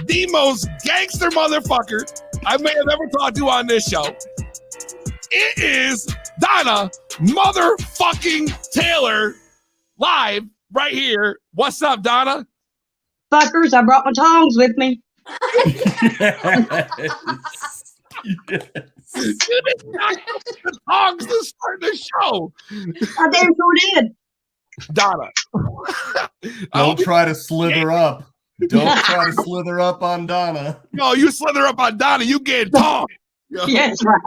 the most gangster motherfucker I may have ever talked to on this show. It is Donna motherfucking Taylor, live right here. What's up, Donna? Fuckers, I brought my tongs with me. Yes. You did not use the tongs to start the show. I damn sure did. Donna. Don't try to slither up. Don't try to slither up on Donna. No, you slither up on Donna, you get tongs. Yes, right.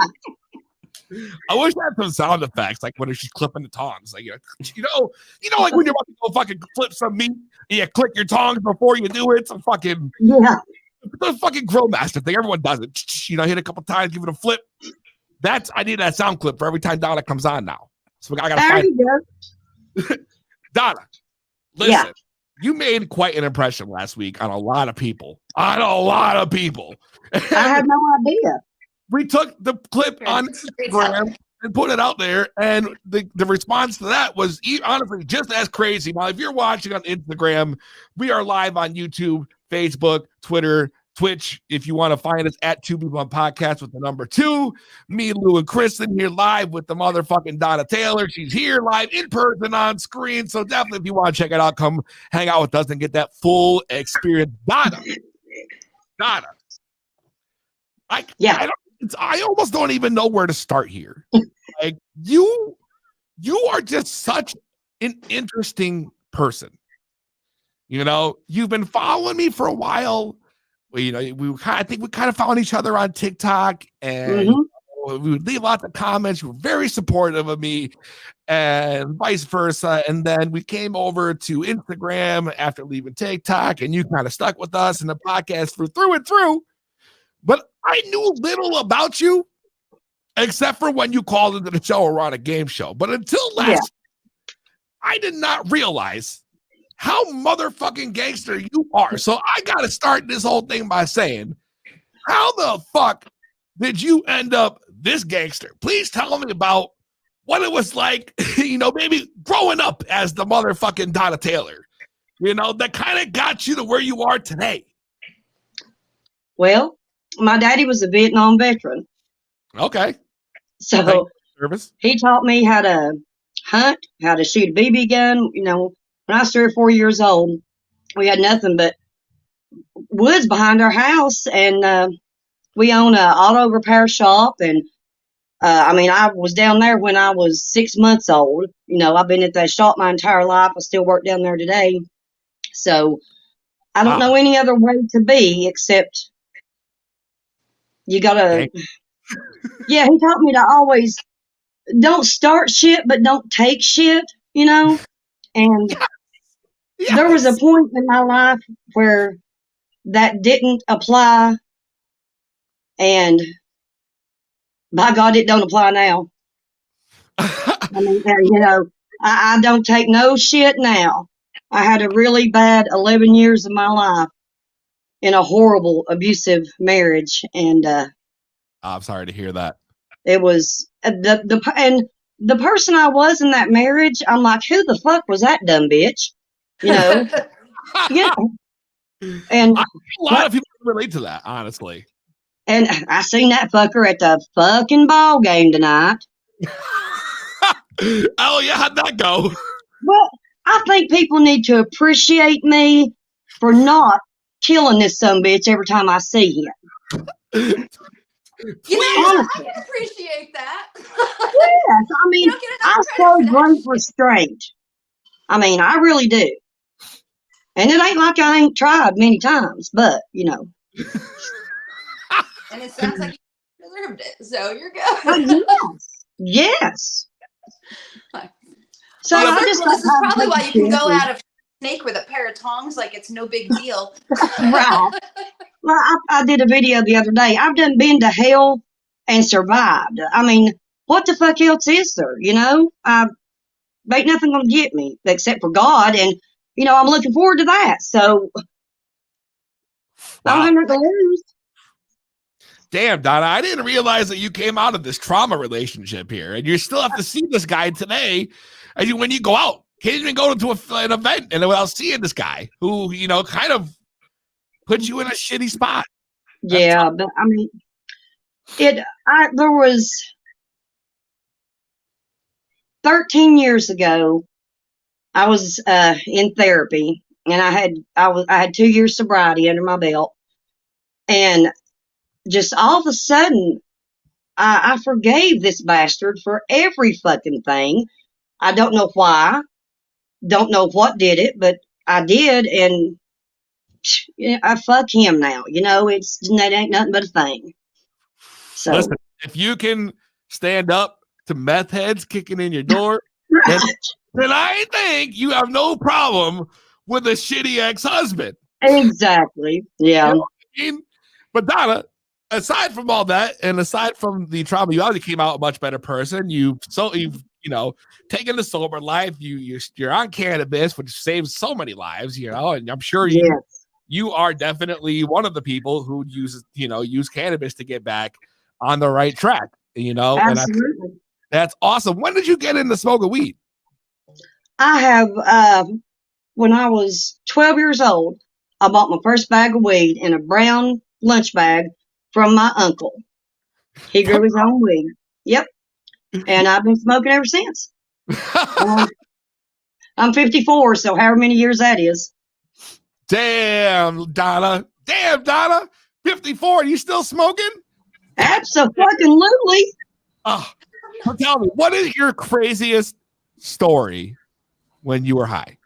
I wish I had some sound effects, like when she's clipping the tongs. Like, like when you're about to go fucking flip some meat, you click your tongs before you do it. Some fucking the fucking grill master thing. Everyone does it. Hit a couple times, give it a flip. I need that sound clip for every time Donna comes on now. So I gotta find it. Donna, listen. Yeah. You made quite an impression last week on a lot of people. I had no idea. We took the clip on Instagram and put it out there, and the response to that was honestly just as crazy. Now, if you're watching on Instagram, we are live on YouTube, Facebook, Twitter, Twitch. If you want to find us at Two People on Podcast with the number 2, me, Lou, and Kristen here live with the motherfucking Donna Taylor. She's here live in person on screen. So definitely, if you want to check it out, come hang out with us and get that full experience. Donna, I almost don't even know where to start here. Like you are just such an interesting person. You know, you've been following me for a while. I think we kind of found each other on TikTok, and we would leave lots of comments. You were very supportive of me, and vice versa. And then we came over to Instagram after leaving TikTok, and you kind of stuck with us in the podcast through and through. But I knew little about you, except for when you called into the show or on a game show. But until last, I did not realize how motherfucking gangster you are. So I got to start this whole thing by saying, how the fuck did you end up this gangster? Please tell me about what it was like, maybe growing up as the motherfucking Donna Taylor, that kind of got you to where you are today. Well, my daddy was a Vietnam veteran. Okay. So he taught me how to hunt, how to shoot a BB gun. When I was 3 or 4 years old, we had nothing but woods behind our house, and we own an auto repair shop. And I was down there when I was 6 months old. I've been at that shop my entire life. I still work down there today. So I don't know any other way to be except you gotta. Yeah, he taught me to always don't start shit, but don't take shit. And there was a point in my life where that didn't apply, and by God, it don't apply now. I don't take no shit now. I had a really bad 11 years of my life in a horrible, abusive marriage, and I'm sorry to hear that. It was the person I was in that marriage. I'm like, who the fuck was that dumb bitch? Yeah. And a lot of people relate to that, honestly. And I seen that fucker at the fucking ball game tonight. Oh yeah, how'd that go? Well, I think people need to appreciate me for not killing this sumbitch every time I see him. I can appreciate that. Yes, I show great restraint. I really do. And it ain't like I ain't tried many times, but, And it sounds like you deserved it, so you're good. Yes. So this is probably why you can go at a snake with a pair of tongs like it's no big deal. Right. Well, I did a video the other day. I've been to hell and survived. What the fuck else is there? Ain't nothing gonna get me except for God, and I'm looking forward to that. So I don't have nothing to lose. Damn, Donna, I didn't realize that you came out of this trauma relationship here, and you still have to see this guy today. When you go out, can't even go to an event and without seeing this guy who kind of put you in a shitty spot. Yeah, but there was 13 years ago. I was in therapy, and I had 2 years sobriety under my belt, and just all of a sudden, I forgave this bastard for every fucking thing. I don't know why, don't know what did it, but I did, and I fuck him now. That ain't nothing but a thing. So listen, if you can stand up to meth heads kicking in your door, then I think you have no problem with a shitty ex-husband. Exactly. Yeah. But Donna, aside from all that, and aside from the trauma, you obviously came out a much better person. You've taken the sober life. You're on cannabis, which saves so many lives. And I'm sure you are definitely one of the people who use cannabis to get back on the right track. Absolutely. That's awesome. When did you get into smoking weed? I have, when I was 12 years old, I bought my first bag of weed in a brown lunch bag from my uncle. He grew his own weed. Yep. And I've been smoking ever since. I'm 54, so however many years that is. Damn, Donna. 54. You still smoking? Absolutely. So tell me, what is your craziest story when you were high?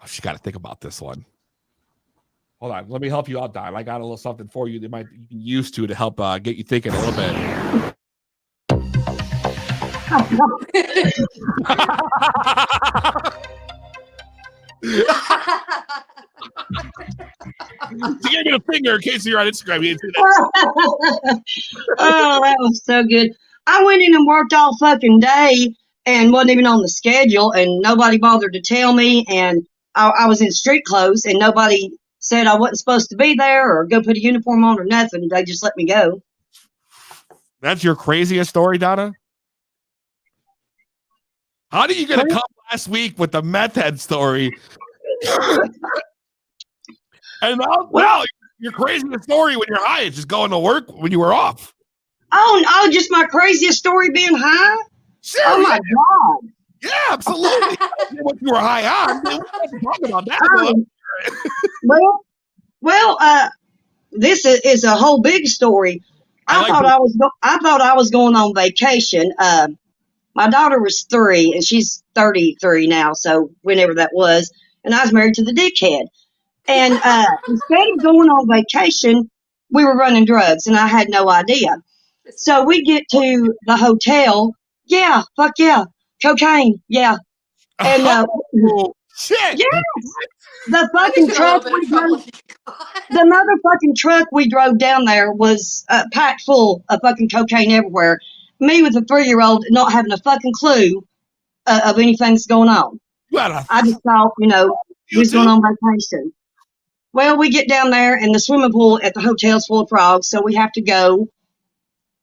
Oh, she got to think about this one. Hold on, let me help you out, Don. I got a little something for you that might you can use to help get you thinking a little bit. She gave me a finger in case you're on Instagram. You didn't see that. Oh, that was so good. I went in and worked all fucking day and wasn't even on the schedule, and nobody bothered to tell me. And I was in street clothes, and nobody said I wasn't supposed to be there or go put a uniform on or nothing. They just let me go. That's your craziest story, Donna? How did you get a come last week with the meth head story? And now your craziest story when you're high is just going to work when you were off. Oh, no, just my craziest story being high? Sure, oh, my God. Yeah, absolutely. What you were high on. We don't talk about that. Well, this is a whole big story. I thought I was going on vacation. My daughter was 3 and she's 33 now, so whenever that was, and I was married to the dickhead. And instead of going on vacation, we were running drugs, and I had no idea. So we get to the hotel. Yeah, fuck yeah, cocaine. Yeah, and shit. Yes, the fucking truck. The motherfucking truck we drove down there was packed full of fucking cocaine everywhere. Me with a 3-year-old not having a fucking clue of anything that's going on. I just thought, we was going on vacation. Well, we get down there, and the swimming pool at the hotel's full of frogs, so we have to go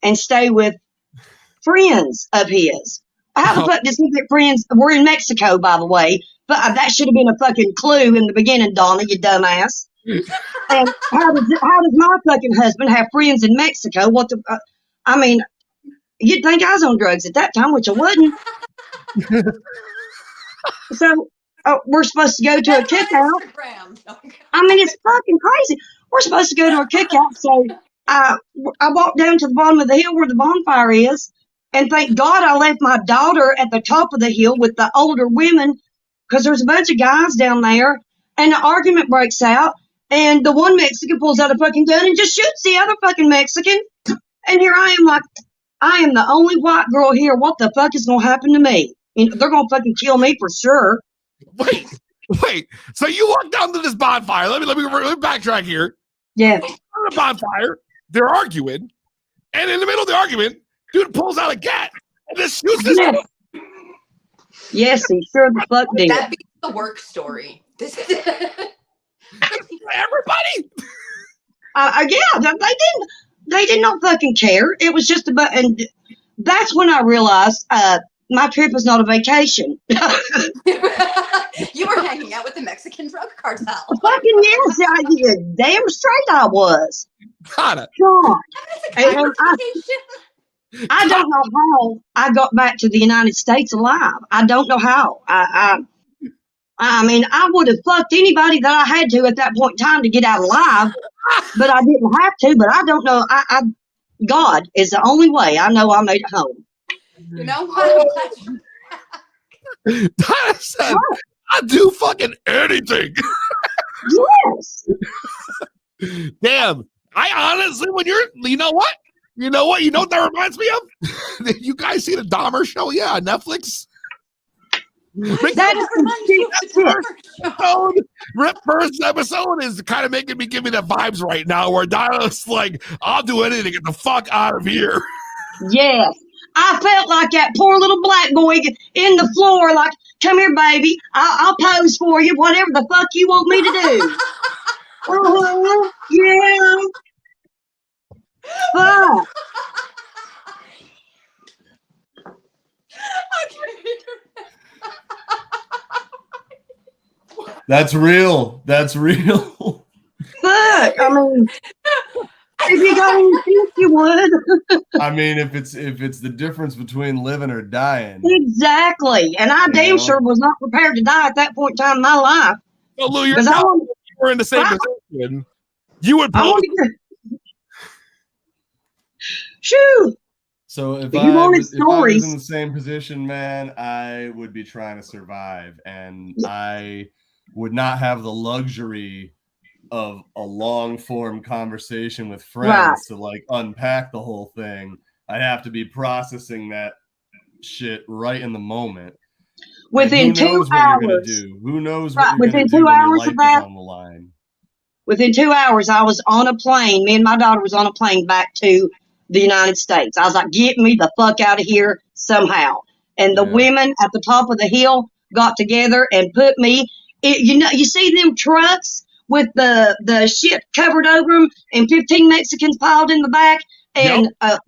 and stay with friends of his. How the fuck does he get friends? We're in Mexico, by the way, but that should have been a fucking clue in the beginning, Donna, you dumbass. And how does my fucking husband have friends in Mexico? I mean, you'd think I was on drugs at that time, which I wasn't. So we're supposed to go to a cookout. I mean, it's fucking crazy. We're supposed to go to a cookout. So I walked down to the bottom of the hill where the bonfire is, and thank God I left my daughter at the top of the hill with the older women, because there's a bunch of guys down there, and an argument breaks out, and the one Mexican pulls out a fucking gun and just shoots the other fucking Mexican. And here I am, like, I am the only white girl here. What the fuck is going to happen to me? They're going to fucking kill me for sure. Wait. So you walk down to this bonfire. Let me backtrack here. Yeah. On the bonfire, they're arguing, and in the middle of the argument, dude pulls out a gat and just shoots this. Yes, he sure the fuck did. That be the work story. Everybody. Yeah, they did not fucking care. It was just about, and that's when I realized my trip was not a vacation. You were hanging out with the Mexican drug cartel. Fucking yes, damn straight I was. Got it. God. And I don't know how I got back to the United States alive. I don't know how. I mean, I would have fucked anybody that I had to at that point in time to get out alive, but I didn't have to. But I don't know. God is the only way I know I made it home. You know what? Donna said, I do fucking anything. Yes. Damn. I honestly, you know what that reminds me of? Did you guys see the Dahmer show? Yeah, on Netflix. First episode is kind of give me the vibes right now where Donna's like, I'll do anything, get the fuck out of here. Yes. I felt like that poor little black boy in the floor, like, come here, baby. I'll pose for you, whatever the fuck you want me to do. Yeah. Fuck. That's real. That's real. Fuck. I mean, if you got any sense, you would. I mean, if it's the difference between living or dying. Exactly. And I damn sure was not prepared to die at that point in time in my life. Well, Lou, you were in the same position. You would probably. Shoo. So if You I wanted was stories. in the same position, man, I would be trying to survive, and I would not have the luxury of a long form conversation with friends to like unpack the whole thing. I'd have to be processing that shit right in the moment. Within 2 hours. Who knows what you're within gonna 2 do when your hours life of that, is on the line. within 2 hours, I was on a plane. Me and my daughter was on a plane back to the United States. I was like, get me the fuck out of here somehow. And the women at the top of the hill got together and put me, you see them trucks with the shit covered over them and 15 Mexicans piled in the back and a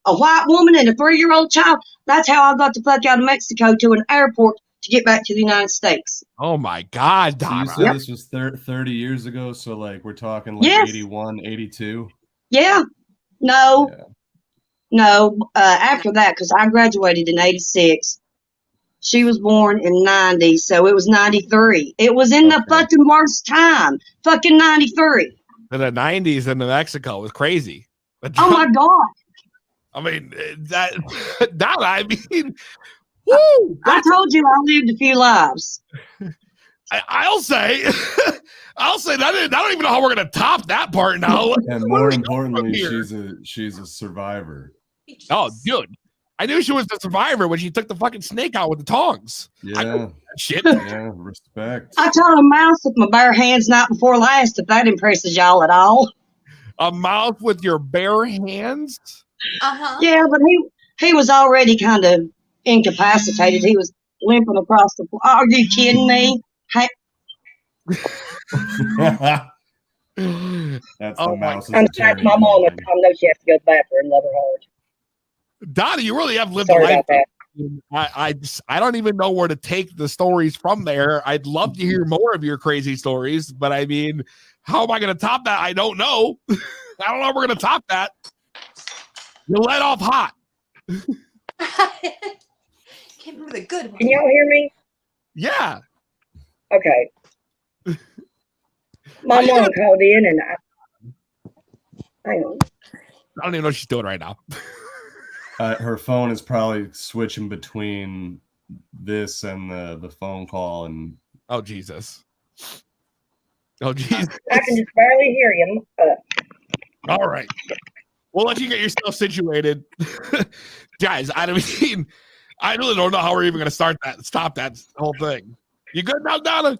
white woman and a 3-year-old child. That's how I got the fuck out of Mexico to an airport to get back to the United States. Oh my God, Donna. So you said this was 30 years ago, so like we're talking like 81, 82? Yeah. No. After that, because I graduated in 86. She was born in 90, so it was 93. It was in the fucking worst time. Fucking 93. In the 90s in Mexico was crazy. Oh my God. I mean, I mean, woo! I told you I lived a few lives. I'll say that I don't even know how we're gonna top that part now. And more importantly, she's a survivor. Oh, dude. I knew she was the survivor when she took the fucking snake out with the tongs. Yeah. Shit. Yeah, respect. I taught a mouse with my bare hands night before last, if that impresses y'all at all. A mouse with your bare hands? Uh-huh. Yeah, but he was already kind of incapacitated. He was limping across the floor. Are you kidding me? Hey. That's the mouse. I'm trying my mom. I know she has to go to the bathroom. Love her hard. Donna, you really have lived Sorry a life. about that. I don't even know where to take the stories from there. I'd love to hear more of your crazy stories, but I mean, how am I going to top that? I don't know. I don't know if we're going to top that. You let off hot. Can't remember the good one. Can y'all hear me? Yeah. Okay. My mom called in and hang on. I don't even know what she's doing right now. Her phone is probably switching between this and the phone call. And oh Jesus! Oh Jesus! I can just barely hear you. All right, we'll let you get yourself situated, guys. I mean, I really don't know how we're even going to stop that whole thing. You good now, Donna?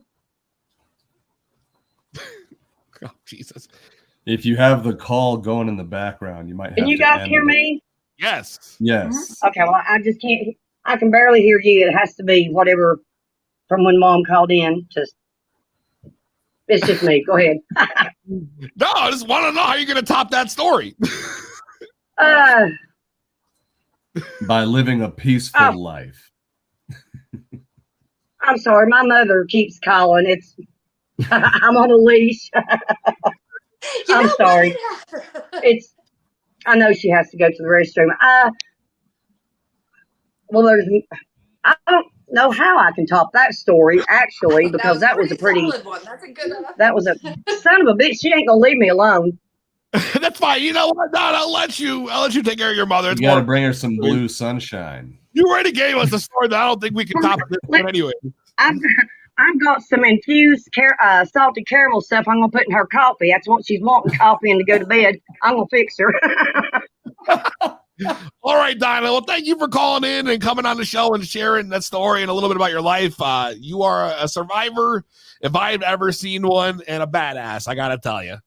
Oh Jesus! If you have the call going in the background, you might have. Can you guys hear me? Yes. Yes. Okay, well, I just can't. I can barely hear you. It has to be whatever from when Mom called in. It's just me. Go ahead. No, I just want to know how you're going to top that story. By living a peaceful life. I'm sorry. My mother keeps calling. I'm on a leash. I'm sorry. I know she has to go to the restroom. I don't know how I can top that story actually, because that was a pretty one. That's a good one. That was a son of a bitch. She ain't gonna leave me alone. That's fine. You know what, Don? I'll let you take care of your mother. You got to bring her some blue sunshine. You already gave us a story that I don't think we can top this one anyway. I've got some infused salted caramel stuff I'm gonna put in her coffee. That's what she's wanting, coffee and to go to bed. I'm gonna fix her. All right, Dinah. Well, thank you for calling in and coming on the show and sharing that story and a little bit about your life. You are a survivor, if I've ever seen one, and a badass, I gotta tell you.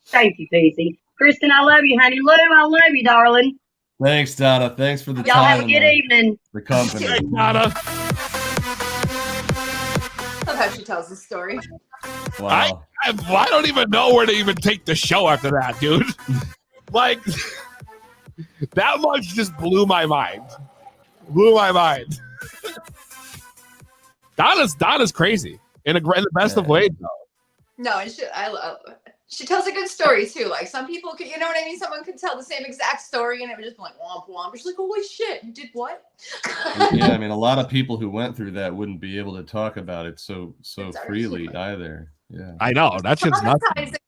Thank you, Peezy. Kristen, I love you, honey. Lou, I love you, darling. Thanks, Donna. Thanks for the Y'all time. have a good evening. The company. Thanks, Donna. I love how she tells the story. Wow. I don't even know where to even take the show after that, dude. Like that much just blew my mind. Blew my mind. Donna's crazy in the best of ways, though. No, and she tells a good story too. Like some people could, you know what I mean? Someone could tell the same exact story and it would just be like womp womp. She's like, holy shit, you did what? Yeah, I mean, a lot of people who went through that wouldn't be able to talk about it so freely either. Yeah, I know that shit's nuts.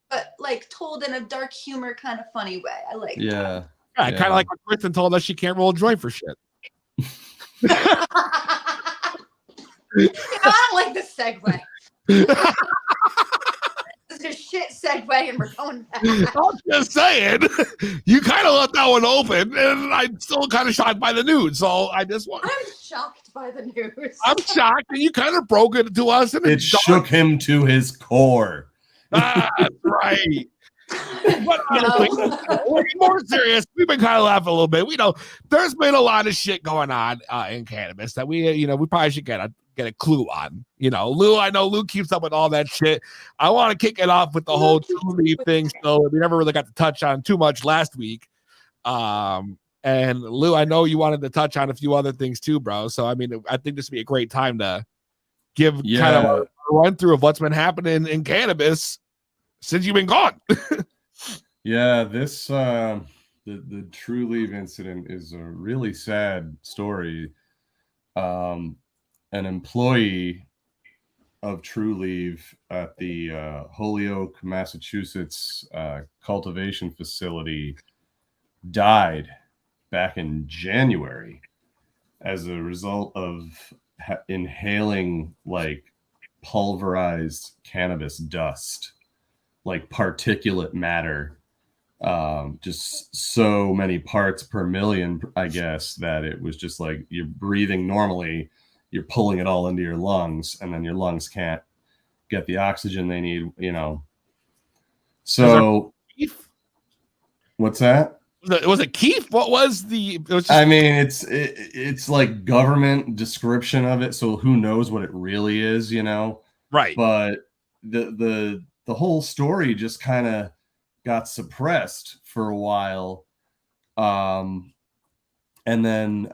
But like told in a dark humor kind of funny way. I like. Yeah, kind of like when Kristen told us she can't roll a joint for shit. I don't like this segue. This is a shit segue, and we're going back. I'm just saying, you kind of left that one open, and I'm still kind of shocked by the news. So I just want. I'm shocked by the news. I'm shocked, and you kind of broke it to us, and it shook him to his core. That's right. But honestly, more serious, we've been kind of laughing a little bit. We know there's been a lot of shit going on in cannabis that we probably should get a clue on. Lou, I know Lou keeps up with all that shit. I want to kick it off with the whole TrueLeaf thing. So we never really got to touch on too much last week. And Lou, I know you wanted to touch on a few other things too, bro. So I mean, I think this would be a great time to give kind of a run through of what's been happening in cannabis since you've been gone. Yeah, this the TrueLeaf incident is a really sad story. An employee of TrueLeaf at the Holyoke, Massachusetts cultivation facility died back in January as a result of inhaling like pulverized cannabis dust, like particulate matter, just so many parts per million, I guess, that it was just like you're breathing normally, you're pulling it all into your lungs, and then your lungs can't get the oxygen they need, So, what's that? Was it Keith? What was the? It was just... I mean, it's like government description of it, so who knows what it really is, Right. But the whole story just kind of got suppressed for a while. And then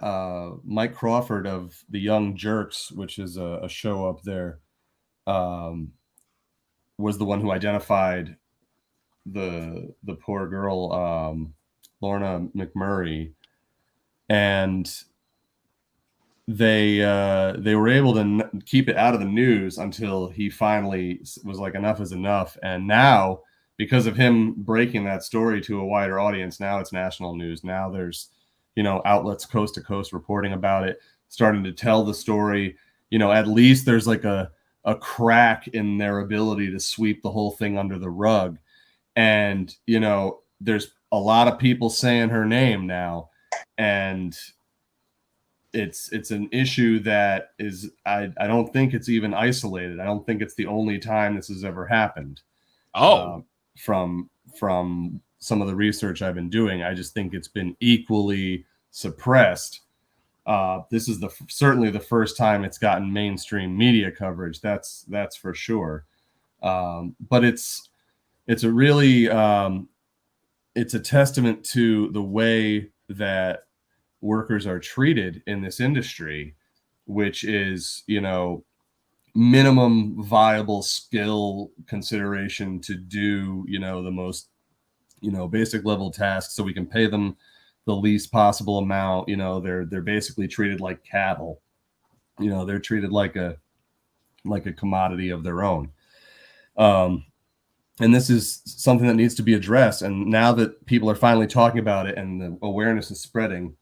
Mike Crawford of the Young Jerks, which is a show up there, was the one who identified the poor girl, Lorna McMurray, and they were able to keep it out of the news until he finally was like, enough is enough. And now, because of him breaking that story to a wider audience, now it's national news. Now there's outlets coast to coast reporting about it, starting to tell the story. At least there's like a crack in their ability to sweep the whole thing under the rug. And there's a lot of people saying her name now, and it's an issue that is, I don't think it's even isolated. I don't think it's the only time this has ever happened. From some of the research I've been doing, I just think it's been equally suppressed. This is certainly the first time it's gotten mainstream media coverage. That's for sure. But it's a really it's a testament to the way that workers are treated in this industry, which is, minimum viable skill consideration to do, the most, basic level tasks, so we can pay them the least possible amount. They're basically treated like cattle. They're treated like a commodity of their own. And this is something that needs to be addressed. And now that people are finally talking about it and the awareness is spreading,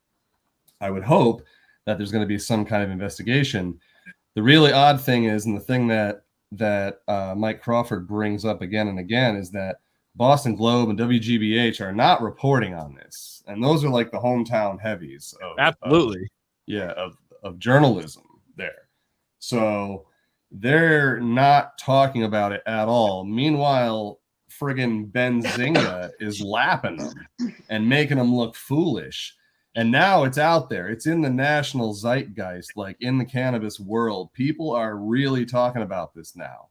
I would hope that there's going to be some kind of investigation. The really odd thing is, and the thing that Mike Crawford brings up again and again, is that Boston Globe and WGBH are not reporting on this. And those are like the hometown heavies of journalism there. So they're not talking about it at all. Meanwhile, friggin' Benzinga is lapping them and making them look foolish. And now it's out there. It's in the national zeitgeist, like in the cannabis world. People are really talking about this now.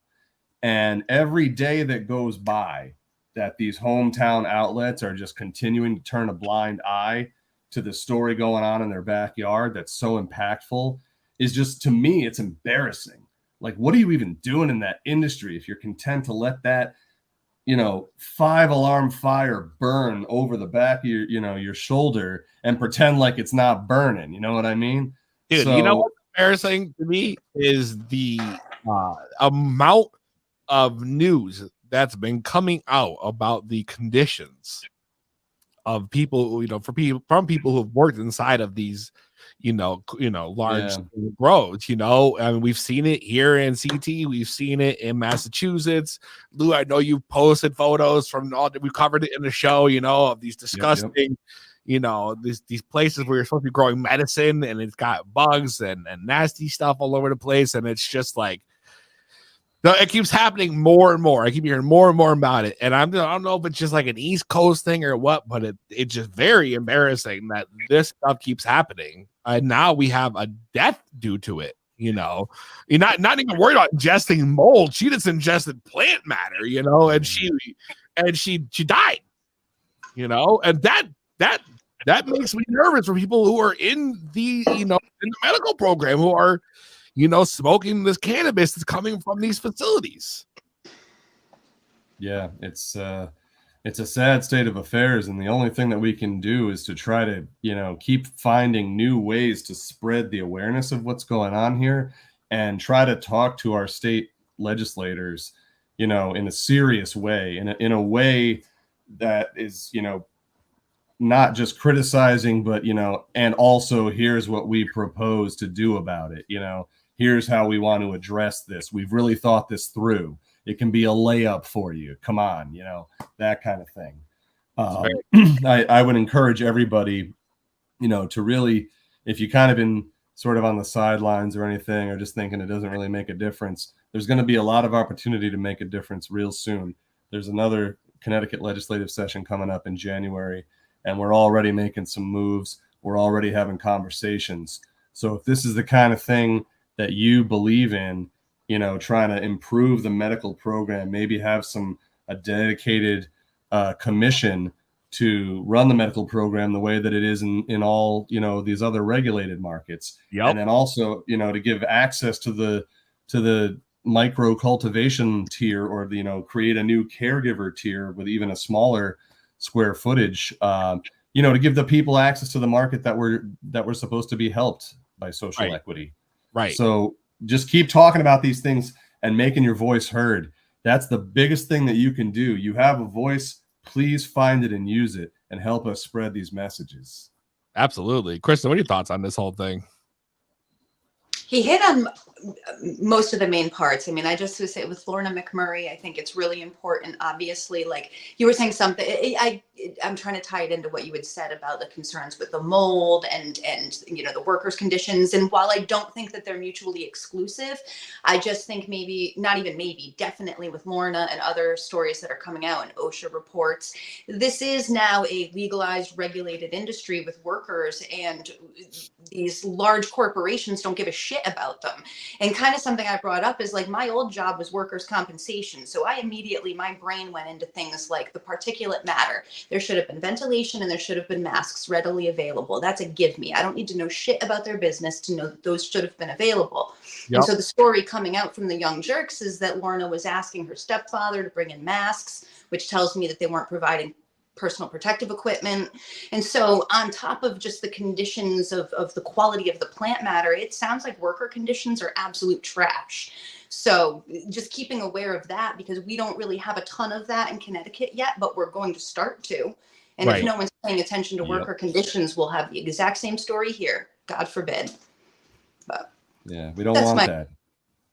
And every day that goes by, that these hometown outlets are just continuing to turn a blind eye to the story going on in their backyard that's so impactful is just, to me, it's embarrassing. Like, what are you even doing in that industry if you're content to let that, 5-alarm fire burn over the back of your shoulder and pretend like it's not burning? You know what I mean? Dude, so, you know what's embarrassing to me is the amount of news that's been coming out about the conditions of people, from people who have worked inside of these, large grows, I mean, we've seen it here in CT, we've seen it in Massachusetts. Lou, I know you've posted photos from all that we've covered it in the show, of these disgusting, these places where you're supposed to be growing medicine and it's got bugs and nasty stuff all over the place. And it's just like, it keeps happening more and more. I keep hearing more and more about it. And I don't know if it's just like an East Coast thing or what, but it's just very embarrassing that this stuff keeps happening. And now we have a death due to it. You're not even worried about ingesting mold. She just ingested plant matter, and she died, and that makes me nervous for people who are in the, in the medical program, who are, smoking this cannabis that's coming from these facilities. Yeah, it's a sad state of affairs, and the only thing that we can do is to try to, keep finding new ways to spread the awareness of what's going on here, and try to talk to our state legislators, in a serious way, in a way that is, not just criticizing, but, and also here's what we propose to do about it. Here's how we want to address this. We've really thought this through. It can be a layup for you. Come on, that kind of thing. I would encourage everybody, to really, if you kind of been sort of on the sidelines or anything, or just thinking it doesn't really make a difference, there's going to be a lot of opportunity to make a difference real soon. There's another Connecticut legislative session coming up in January, and we're already making some moves. We're already having conversations. So if this is the kind of thing that you believe in, trying to improve the medical program, maybe have a dedicated commission to run the medical program the way that it is in all, these other regulated markets. Yep. And then also, to give access to the micro cultivation tier, or create a new caregiver tier with even a smaller square footage, to give the people access to the market that we're supposed to be helped by social equity. Right. So just keep talking about these things and making your voice heard. That's the biggest thing that you can do. You have a voice. Please find it and use it and help us spread these messages. Absolutely. Kristen, what are your thoughts on this whole thing? He hit on most of the main parts. I mean, I just would say with Lorna McMurray, I think it's really important. Obviously, like you were saying something, I'm trying to tie it into what you had said about the concerns with the mold and the workers' conditions. And while I don't think that they're mutually exclusive, I just think definitely with Lorna and other stories that are coming out and OSHA reports, this is now a legalized, regulated industry with workers, and these large corporations don't give a shit about them. And kind of something I brought up is like my old job was workers' compensation. So my brain went into things like the particulate matter. There should have been ventilation and there should have been masks readily available. That's a give me. I don't need to know shit about their business to know that those should have been available. Yep. And so the story coming out from the Young Jerks is that Lorna was asking her stepfather to bring in masks, which tells me that they weren't providing personal protective equipment. And so on top of just the conditions of the quality of the plant matter, it sounds like worker conditions are absolute trash. So just keeping aware of that, because we don't really have a ton of that in Connecticut yet, but we're going to start to. And if no one's paying attention to worker conditions, we'll have the exact same story here. God forbid. But yeah, we don't want that.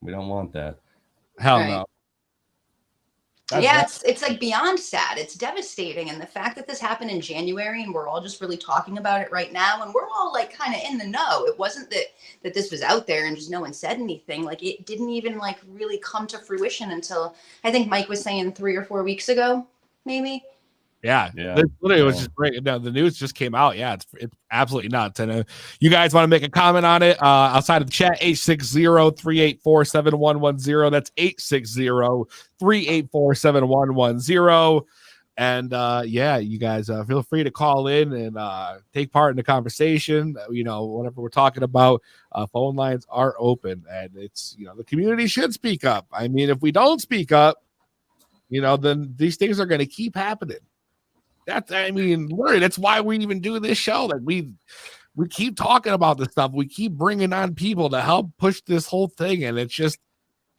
We don't want that. Hell no. It's like beyond sad. It's devastating. And the fact that this happened in January and we're all just really talking about it right now, and we're all like kind of in the know. It wasn't that this was out there and just no one said anything. Like it didn't even like really come to fruition until I think Mike was saying 3 or 4 weeks ago, maybe. Yeah. Literally, it was just great. Now the news just came out. Yeah, it's absolutely nuts. And you guys want to make a comment on it outside of the chat? 860-384-7110. That's 860-384-7110. And yeah, you guys feel free to call in and take part in the conversation. Whatever we're talking about, phone lines are open, and it's the community should speak up. I mean, if we don't speak up, then these things are going to keep happening. Literally, that's why we even do this show. Like we keep talking about this stuff. We keep bringing on people to help push this whole thing, and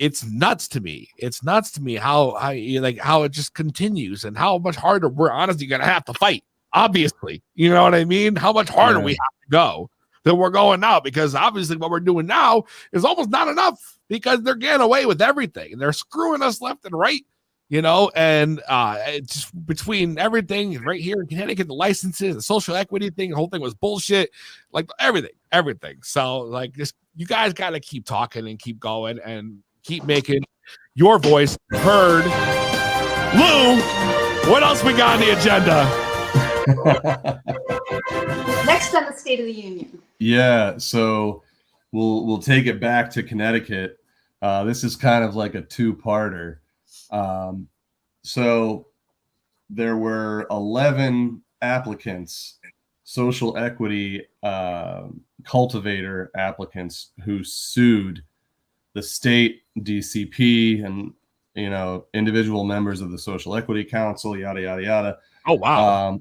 it's nuts to me. It's nuts to me how it just continues and how much harder we're honestly going to have to fight. Obviously, you know what I mean? How much harder we have to go than we're going now, because obviously what we're doing now is almost not enough, because they're getting away with everything and they're screwing us left and right. And it's between everything right here in Connecticut, the licenses, the social equity thing, the whole thing was bullshit, like everything. So like, just you guys got to keep talking and keep going and keep making your voice heard. Lou, what else we got on the agenda? Next on the State of the Union. Yeah, so we'll take it back to Connecticut. This is kind of like a two-parter. So there were 11 applicants, social equity cultivator applicants, who sued the state DCP and individual members of the Social Equity Council, yada yada yada. Oh wow!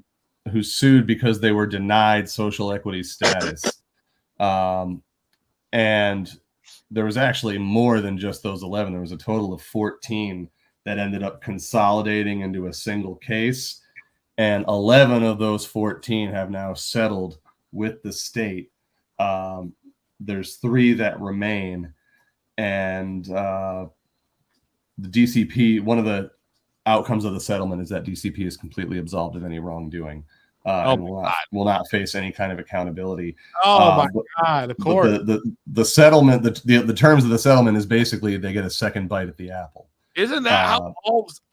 Who sued because they were denied social equity status, and there was actually more than just those 11. There was a total of 14 that ended up consolidating into a single case, and 11 of those 14 have now settled with the state. There's 3 that remain, and the DCP, one of the outcomes of the settlement is that DCP is completely absolved of any wrongdoing. And will not face any kind of accountability. Oh my God! Of course, the settlement, the terms of the settlement is basically they get a second bite at the apple. Isn't that how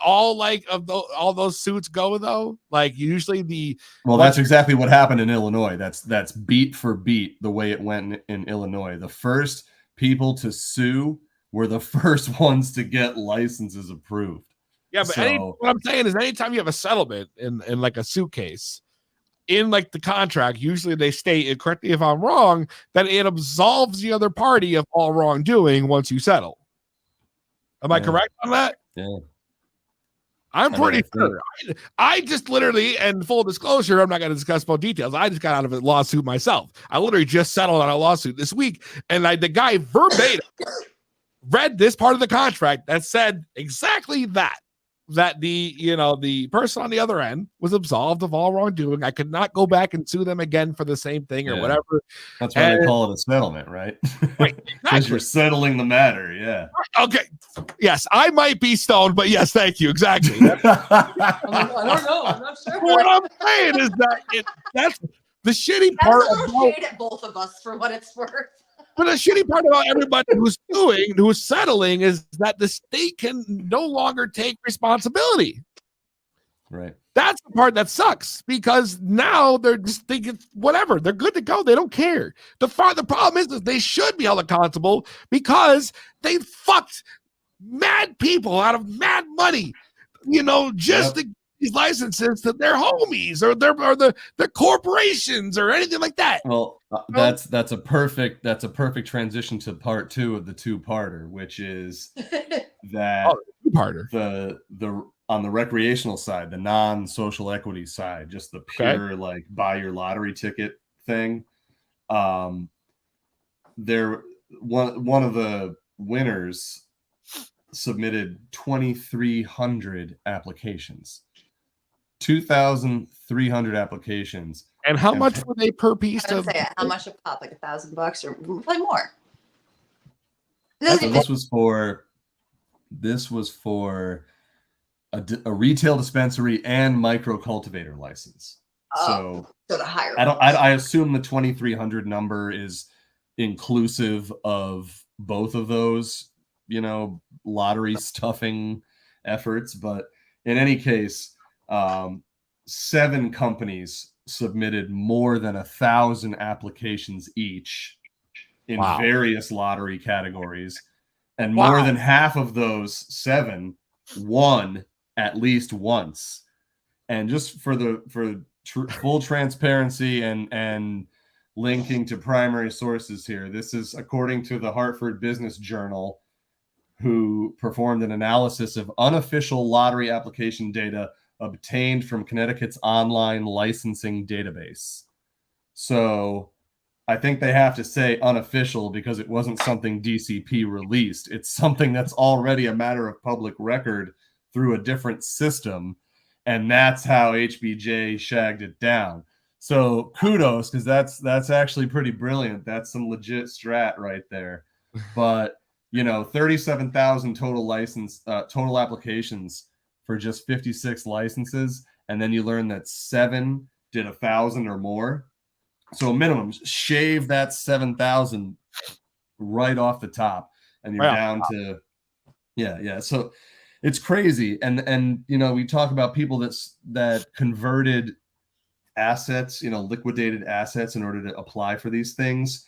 all those suits go though? Like usually that's exactly what happened in Illinois. That's beat for beat the way it went in Illinois. The first people to sue were the first ones to get licenses approved. Yeah, but what I'm saying is, anytime you have a settlement in like a suit case, in like the contract, usually they state, and correct me if I'm wrong, that it absolves the other party of all wrongdoing once you settle. Am I correct on that? Yeah. I'm pretty sure. I just literally, and full disclosure, I'm not going to discuss more details. I just got out of a lawsuit myself. I literally just settled on a lawsuit this week, and the guy verbatim read this part of the contract that said exactly that the person on the other end was absolved of all wrongdoing. I could not go back and sue them again for the same thing or whatever. That's why they call it a settlement, right? Right. Because you're settling the matter. Yeah. Okay. Yes, I might be stoned, but yes, thank you. Exactly. I don't know. I'm not sure. What I'm saying is that's the shitty part about at both of us for what it's worth. But the shitty part about everybody who's settling is that the state can no longer take responsibility. Right. That's the part that sucks, because now they're just thinking whatever. They're good to go. They don't care. The problem is that they should be held accountable because they fucked mad people out of mad money, just to these licenses to their homies or their corporations or anything like that. Well, that's a perfect transition to part 2 of the two-parter, which is that two-parter. The on the recreational side, the non-social equity side, just the pure like buy your lottery ticket thing. One of the winners submitted 2,300 applications. 2,300 applications. And how much were they per piece? How much a pop? Like $1,000 or probably more. This was for a retail dispensary and micro cultivator license. So the higher. I assume the 2,300 number is inclusive of both of those, lottery stuffing efforts. But in any case, 7 companies submitted more than 1,000 applications each in various lottery categories, and more than half of those 7 won at least once. And just for full transparency and linking to primary sources here, this is according to the Hartford Business Journal, who performed an analysis of unofficial lottery application data obtained from Connecticut's online licensing database. So I think they have to say unofficial because it wasn't something DCP released. It's something that's already a matter of public record through a different system. And that's how HBJ shagged it down. So kudos, because that's actually pretty brilliant. That's some legit strat right there. But 37,000 total applications for just 56 licenses, and then you learn that 7 did 1,000 or more. So minimum, shave that 7,000 right off the top, and you're down to yeah. So it's crazy, and we talk about people that converted assets, liquidated assets in order to apply for these things.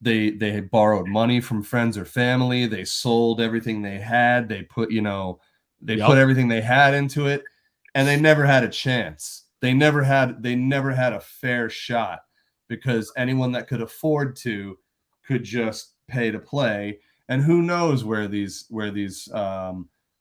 They borrowed money from friends or family. They sold everything they had. They put put everything they had into it, and they never had a chance. They never had a fair shot because anyone that could afford to could just pay to play. And who knows where these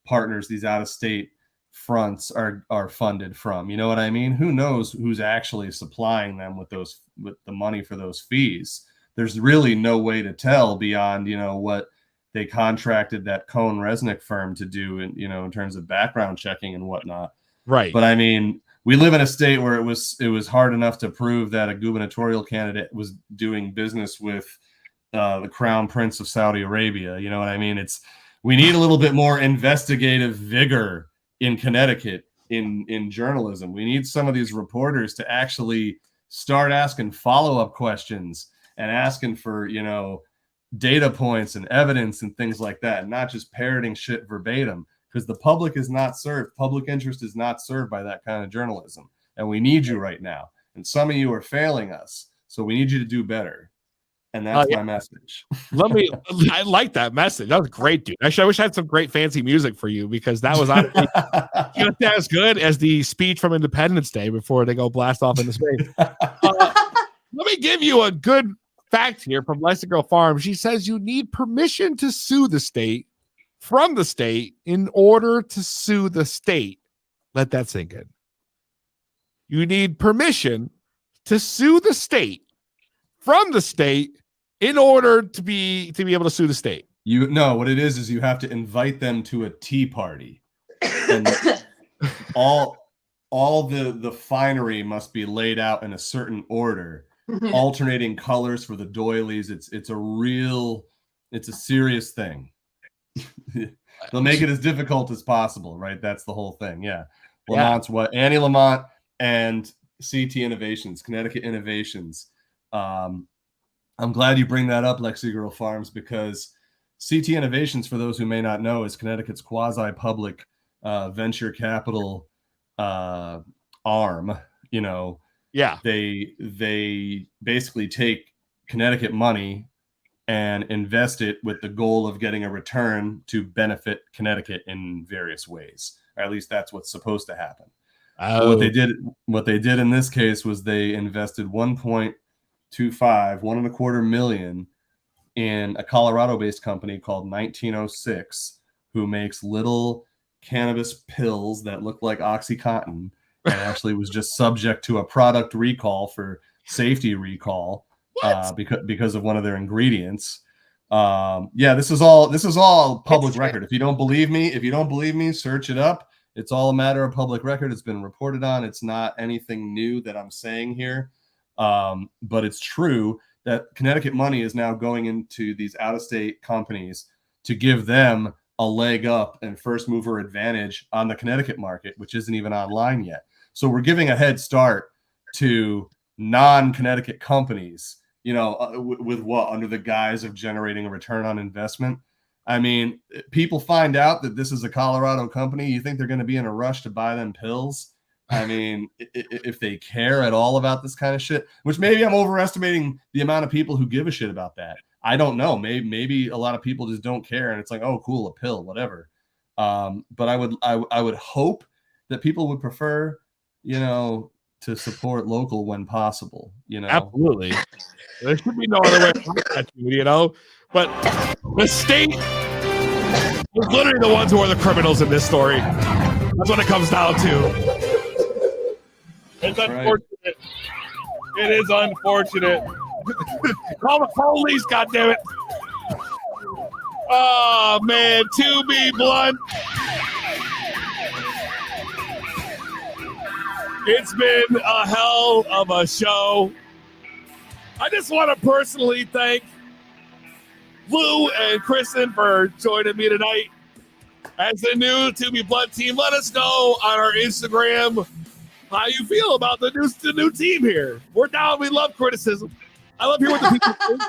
partners, these out-of-state fronts are funded from? You know what I mean? Who knows who's actually supplying them with the money for those fees? There's really no way to tell beyond what they contracted that Cohn Resnick firm to do in terms of background checking and whatnot. Right. But I mean, we live in a state where it was hard enough to prove that a gubernatorial candidate was doing business with the Crown Prince of Saudi Arabia. You know what I mean? We need a little bit more investigative vigor in Connecticut in journalism. We need some of these reporters to actually start asking follow-up questions and asking for data points and evidence and things like that, and not just parroting shit verbatim. Because the public is not served. Public interest is not served by that kind of journalism. And we need you right now. And some of you are failing us. So we need you to do better. And that's my message. I like that message. That was great, dude. Actually, I wish I had some great fancy music for you, because that was honestly just as good as the speech from Independence Day before they go blast off into space. Let me give you a good fact here from Lisa Girl Farm. She says you need permission to sue the state from the state in order to sue the state. Let that sink in. You need permission to sue the state from the state in order to be able to sue the state. What it is you have to invite them to a tea party, and all the finery must be laid out in a certain order, alternating colors for the doilies. It's a serious thing. They'll make it as difficult as possible, right? That's the whole thing. Yeah. Lamont's what? Annie Lamont and CT Innovations, Connecticut Innovations. I'm glad you bring that up, Lexi Girl Farms, because CT Innovations, for those who may not know, is Connecticut's quasi-public venture capital arm. They basically take Connecticut money and invest it with the goal of getting a return to benefit Connecticut in various ways. Or at least that's what's supposed to happen. What they did in this case was they invested $1.25 million in a Colorado-based company called 1906, who makes little cannabis pills that look like OxyContin, and actually was just subject to a product recall for safety recall. Because of one of their ingredients. This is all public record. If you don't believe me, search it up. It's all a matter of public record. It's been reported on. It's not anything new that I'm saying here. But it's true that Connecticut money is now going into these out-of-state companies to give them a leg up and first mover advantage on the Connecticut market, which isn't even online yet. So we're giving a head start to non-Connecticut companies, with what, under the guise of generating a return on investment. I mean, people find out that this is a Colorado company. You think they're going to be in a rush to buy them pills? I mean, if they care at all about this kind of shit, which maybe I'm overestimating the amount of people who give a shit about that. I don't know. Maybe a lot of people just don't care, and it's like, oh, cool, a pill, whatever. But I would hope that people would prefer, to support local when possible. Absolutely. There should be no other way to that, But the state is literally the ones who are the criminals in this story. That's what it comes down to. It's unfortunate. It is unfortunate. Call the police, goddammit. Oh, man. To be blunt, it's been a hell of a show. I just want to personally thank Lou and Kristen for joining me tonight. As the new To Be Blunt team, let us know on our Instagram how you feel about the new team here. We're down. We love criticism. I love hearing what the people think.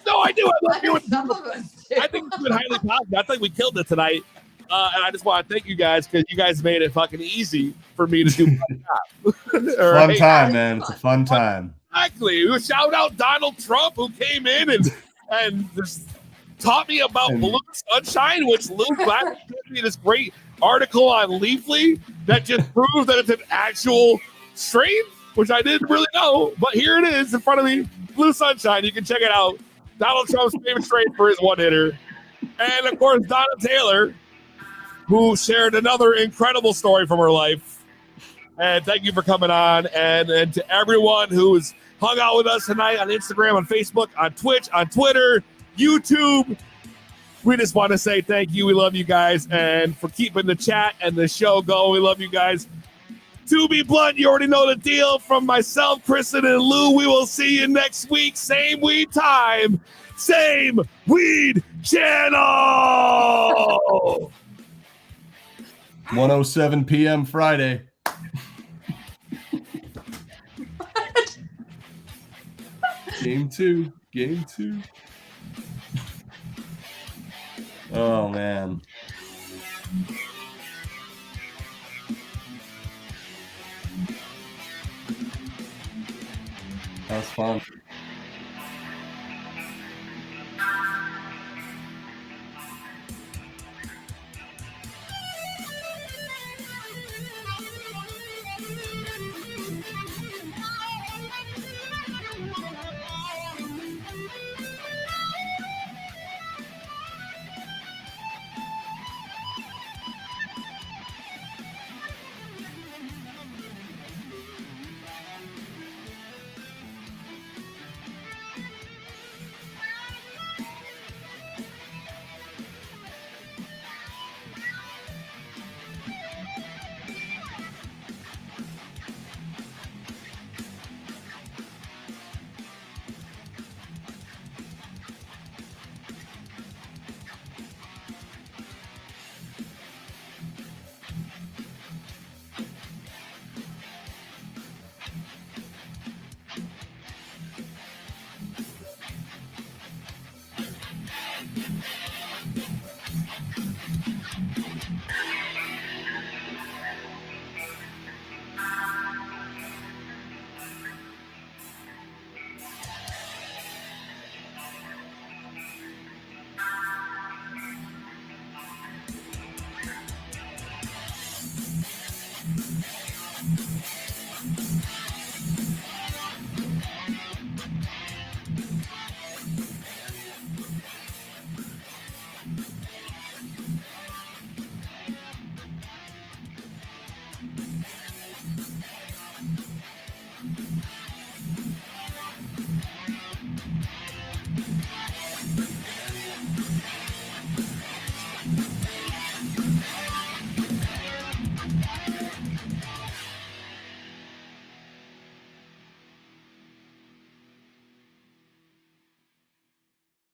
No, I do. I love hearing what the people think. I think it's been highly positive. I think we killed it tonight. And I just want to thank you guys because you guys made it fucking easy for me to do my job. Fun time, man. It's a fun time. Exactly. We shout out Donald Trump who came in and just taught me about blue sunshine, which Lou gave me this great article on Leafly that just proves that it's an actual strain, which I didn't really know. But here it is in front of me, blue sunshine. You can check it out. Donald Trump's favorite strain for his one hitter. And of course, Donna Taylor, who shared another incredible story from her life. And thank you for coming on. And to everyone who's hung out with us tonight on Instagram, on Facebook, on Twitch, on Twitter, YouTube, we just want to say thank you. We love you guys. And for keeping the chat and the show going, we love you guys. To be blunt, you already know the deal. From myself, Kristen, and Lou, we will see you next week. Same weed time, same weed channel. 1:07 p.m. Friday. Game two. Oh, man. That was fun.